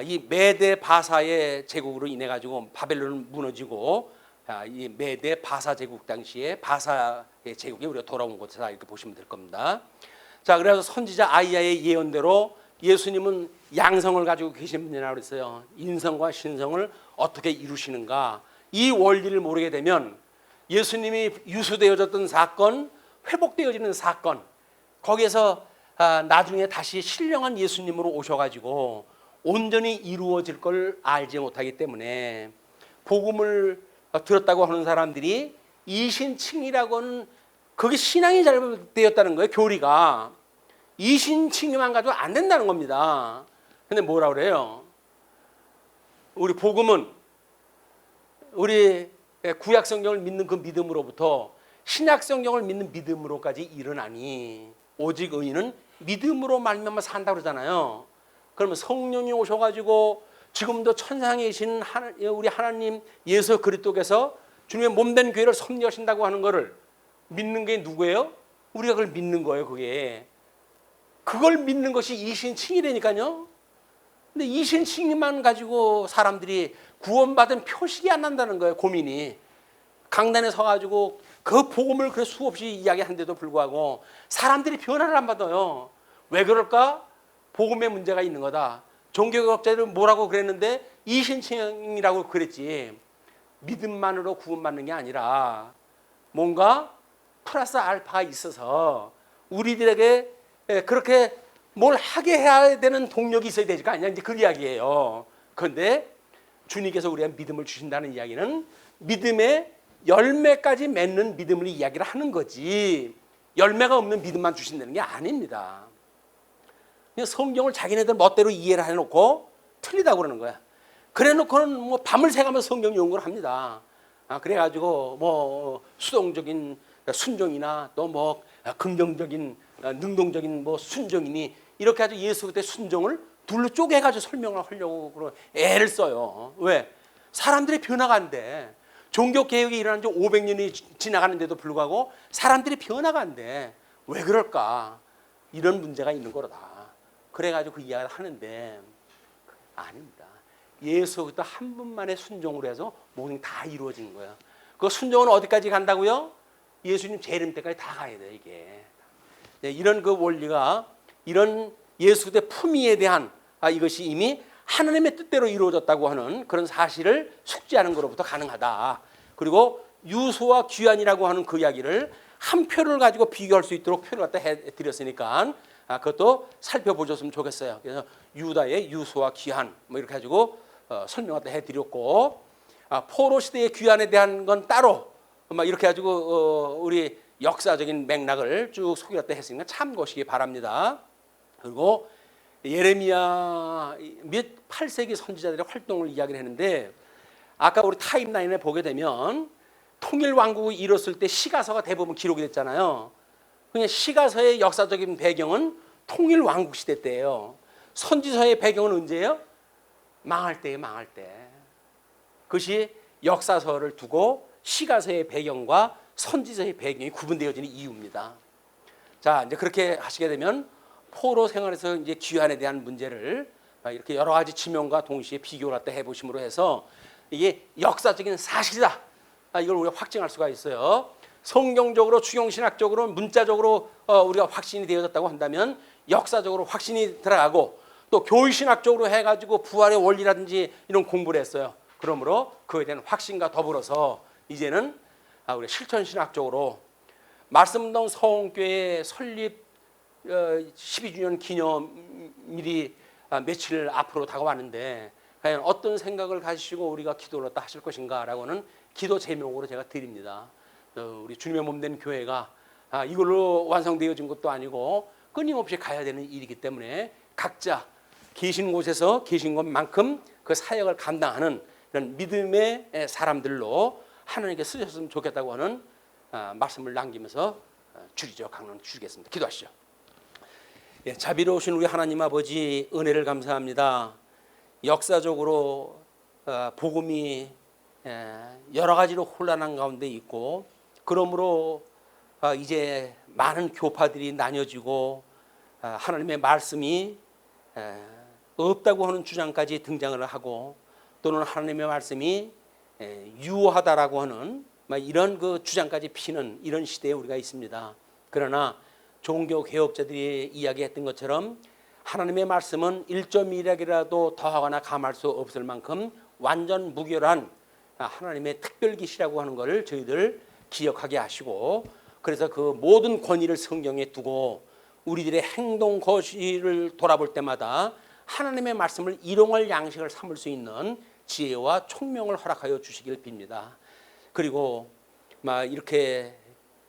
이 메데 바사의 제국으로 인해 가지고 바벨론은 무너지고 이 메데 바사 제국 당시에 바사의 제국이 우리가 돌아온 곳이다 이렇게 보시면 될 겁니다. 자, 그래서 선지자 아이야의 예언대로 예수님은 양성을 가지고 계신 분이라고 그랬어요. 인성과 신성을 어떻게 이루시는가? 이 원리를 모르게 되면 예수님이 유수되어졌던 사건, 회복되어지는 사건, 거기에서 나중에 다시 신령한 예수님으로 오셔가지고 온전히 이루어질 걸 알지 못하기 때문에 복음을 들었다고 하는 사람들이 이신칭이라고는 그게 신앙이 잘못되었다는 거예요. 교리가 이신칭만 가지고 안 된다는 겁니다. 근데 뭐라 그래요? 우리 복음은 우리 구약 성경을 믿는 그 믿음으로부터 신약 성경을 믿는 믿음으로까지 일어나니 오직 의인은 믿음으로 말미암아 산다고 그러잖아요. 그러면 성령이 오셔가지고 지금도 천상에 계신 우리 하나님 예수 그리스도께서 주님의 몸된 교회를 섭리하신다고 하는 것을 믿는 게 누구예요? 우리가 그걸 믿는 거예요. 그걸 믿는 것이 이신칭이라니까요. 근데 이신칭만 가지고 사람들이 구원받은 표식이 안 난다는 거예요. 고민이. 강단에 서가지고 그 복음을 그 수없이 이야기하는데도 불구하고 사람들이 변화를 안 받아요. 왜 그럴까? 복음에 문제가 있는 거다. 종교개혁자들은 뭐라고 그랬는데 이신칭이라고 그랬지. 믿음만으로 구원받는 게 아니라 뭔가 플러스 알파가 있어서 우리들에게 그렇게 뭘 하게 해야 되는 동력이 있어야 되지 아니냐 이제 그 이야기예요. 그런데 주님께서 우리한테 믿음을 주신다는 이야기는 믿음의 열매까지 맺는 믿음을 이야기를 하는 거지 열매가 없는 믿음만 주신다는 게 아닙니다. 그냥 성경을 자기네들 멋대로 이해를 해놓고 틀리다고 그러는 거야. 그래놓고는 뭐 밤을 새가면서 성경 연구를 합니다. 그래가지고 뭐 수동적인 순종이나 또 뭐 긍정적인 능동적인 뭐 순종이니 이렇게 아주 예수 그때 순종을 둘로 쪼개가지고 설명을 하려고 애를 써요. 왜? 사람들의 변화가 안 돼. 종교개혁이 일어난 지 500년이 지나가는데도 불구하고 사람들이 변화가 안 돼. 왜 그럴까? 이런 문제가 있는 거다. 그래가지고 그 이야기를 하는데 아닙니다. 예수 그때 한 분만의 순종으로 해서 모든 게 다 이루어진 거야. 그 순종은 어디까지 간다고요? 예수님 재림 때까지 다 가야 돼 이게. 이런 그 원리가 이런 예수 그때 품위에 대한 이것이 이미 하나님의 뜻대로 이루어졌다고 하는 그런 사실을 숙지하는 것로부터 가능하다. 그리고 유소와 귀환이라고 하는 그 이야기를 한 표를 가지고 비교할 수 있도록 표를 갖다 해드렸으니까 그것도 살펴보셨으면 좋겠어요. 그래서 유다의 유소와 귀환 뭐 이렇게 가지고 설명 갖다 해드렸고 포로 시대의 귀환에 대한 건 따로 막 이렇게 가지고 우리 역사적인 맥락을 쭉 소개 갖다 했으니까 참고하시기 바랍니다. 그리고 예레미야 및 8세기 선지자들의 활동을 이야기를 했는데 아까 우리 타임라인에 보게 되면 통일 왕국이 이뤘을 때 시가서가 대부분 기록이 됐잖아요. 그냥 시가서의 역사적인 배경은 통일 왕국 시대 때예요. 선지서의 배경은 언제예요? 망할 때에 망할 때. 그것이 역사서를 두고 시가서의 배경과 선지서의 배경이 구분되어지는 이유입니다. 자, 이제 그렇게 하시게 되면 포로 생활에서 이제 귀환에 대한 문제를 이렇게 여러 가지 지명과 동시에 비교를 갖다 해보심으로 해서 이게 역사적인 사실이다. 이걸 우리가 확증할 수가 있어요. 성경적으로, 추경신학적으로, 문자적으로 우리가 확신이 되어졌다고 한다면 역사적으로 확신이 들어가고 또 교육신학적으로 해가지고 부활의 원리라든지 이런 공부를 했어요. 그러므로 그에 대한 확신과 더불어서 이제는 우리 실천신학적으로 말씀동 서원교회 설립 12주년 기념일이 며칠 앞으로 다가왔는데 과연 어떤 생각을 가지시고 우리가 기도를 하실 것인가라고는 기도 제목으로 제가 드립니다. 우리 주님의 몸된 교회가 이걸로 완성되어진 것도 아니고 끊임없이 가야 되는 일이기 때문에 각자 계신 곳에서 계신 것만큼 그 사역을 감당하는 이런 믿음의 사람들로 하나님께 쓰셨으면 좋겠다고 하는 말씀을 남기면서 주리죠. 강론 주시겠습니다. 기도하시죠. 예, 자비로우신 우리 하나님 아버지 은혜를 감사합니다. 역사적으로 복음이 여러 가지로 혼란한 가운데 있고 그러므로 이제 많은 교파들이 나뉘어지고 하나님의 말씀이 없다고 하는 주장까지 등장을 하고 또는 하나님의 말씀이 유효하다라고 하는 이런 그 주장까지 피는 이런 시대에 우리가 있습니다. 그러나 종교 개혁자들이 이야기했던 것처럼 하나님의 말씀은 1.1약이라도 더하거나 감할 수 없을 만큼 완전 무결한 하나님의 특별 계시라고 하는 것을 저희들 기억하게 하시고 그래서 그 모든 권위를 성경에 두고 우리들의 행동 거시를 돌아볼 때마다 하나님의 말씀을 일용할 양식을 삼을 수 있는 지혜와 총명을 허락하여 주시길 빕니다. 그리고 이렇게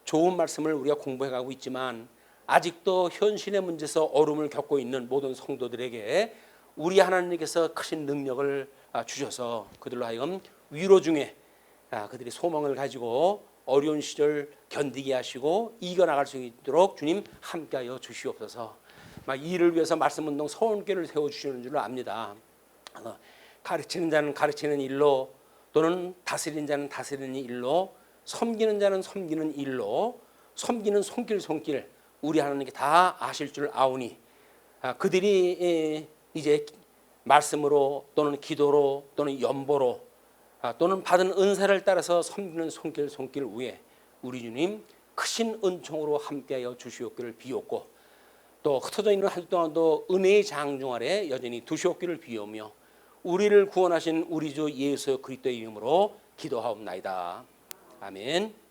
좋은 말씀을 우리가 공부해가고 있지만 아직도 현실의 문제에서 어려움을 겪고 있는 모든 성도들에게 우리 하나님께서 크신 능력을 주셔서 그들로 하여금 위로 중에 그들이 소망을 가지고 어려운 시절 견디게 하시고 이겨나갈 수 있도록 주님 함께하여 주시옵소서. 이 일을 위해서 말씀운동 서원교를 세워주시는 줄 압니다. 가르치는 자는 가르치는 일로 또는 다스리는 자는 다스리는 일로 섬기는 자는 섬기는 일로 섬기는 손길 우리 하나님께 다 아실 줄 아오니 그들이 이제 말씀으로 또는 기도로 또는 연보로 또는 받은 은사를 따라서 섬기는 손길 위에 우리 주님 크신 은총으로 함께하여 주시옵기를 비옵고 또 흩어져 있는 한 주 동안도 은혜의 장중 아래 여전히 두시옵기를 비우며 우리를 구원하신 우리 주 예수 그리스도의 이름으로 기도하옵나이다. 아멘.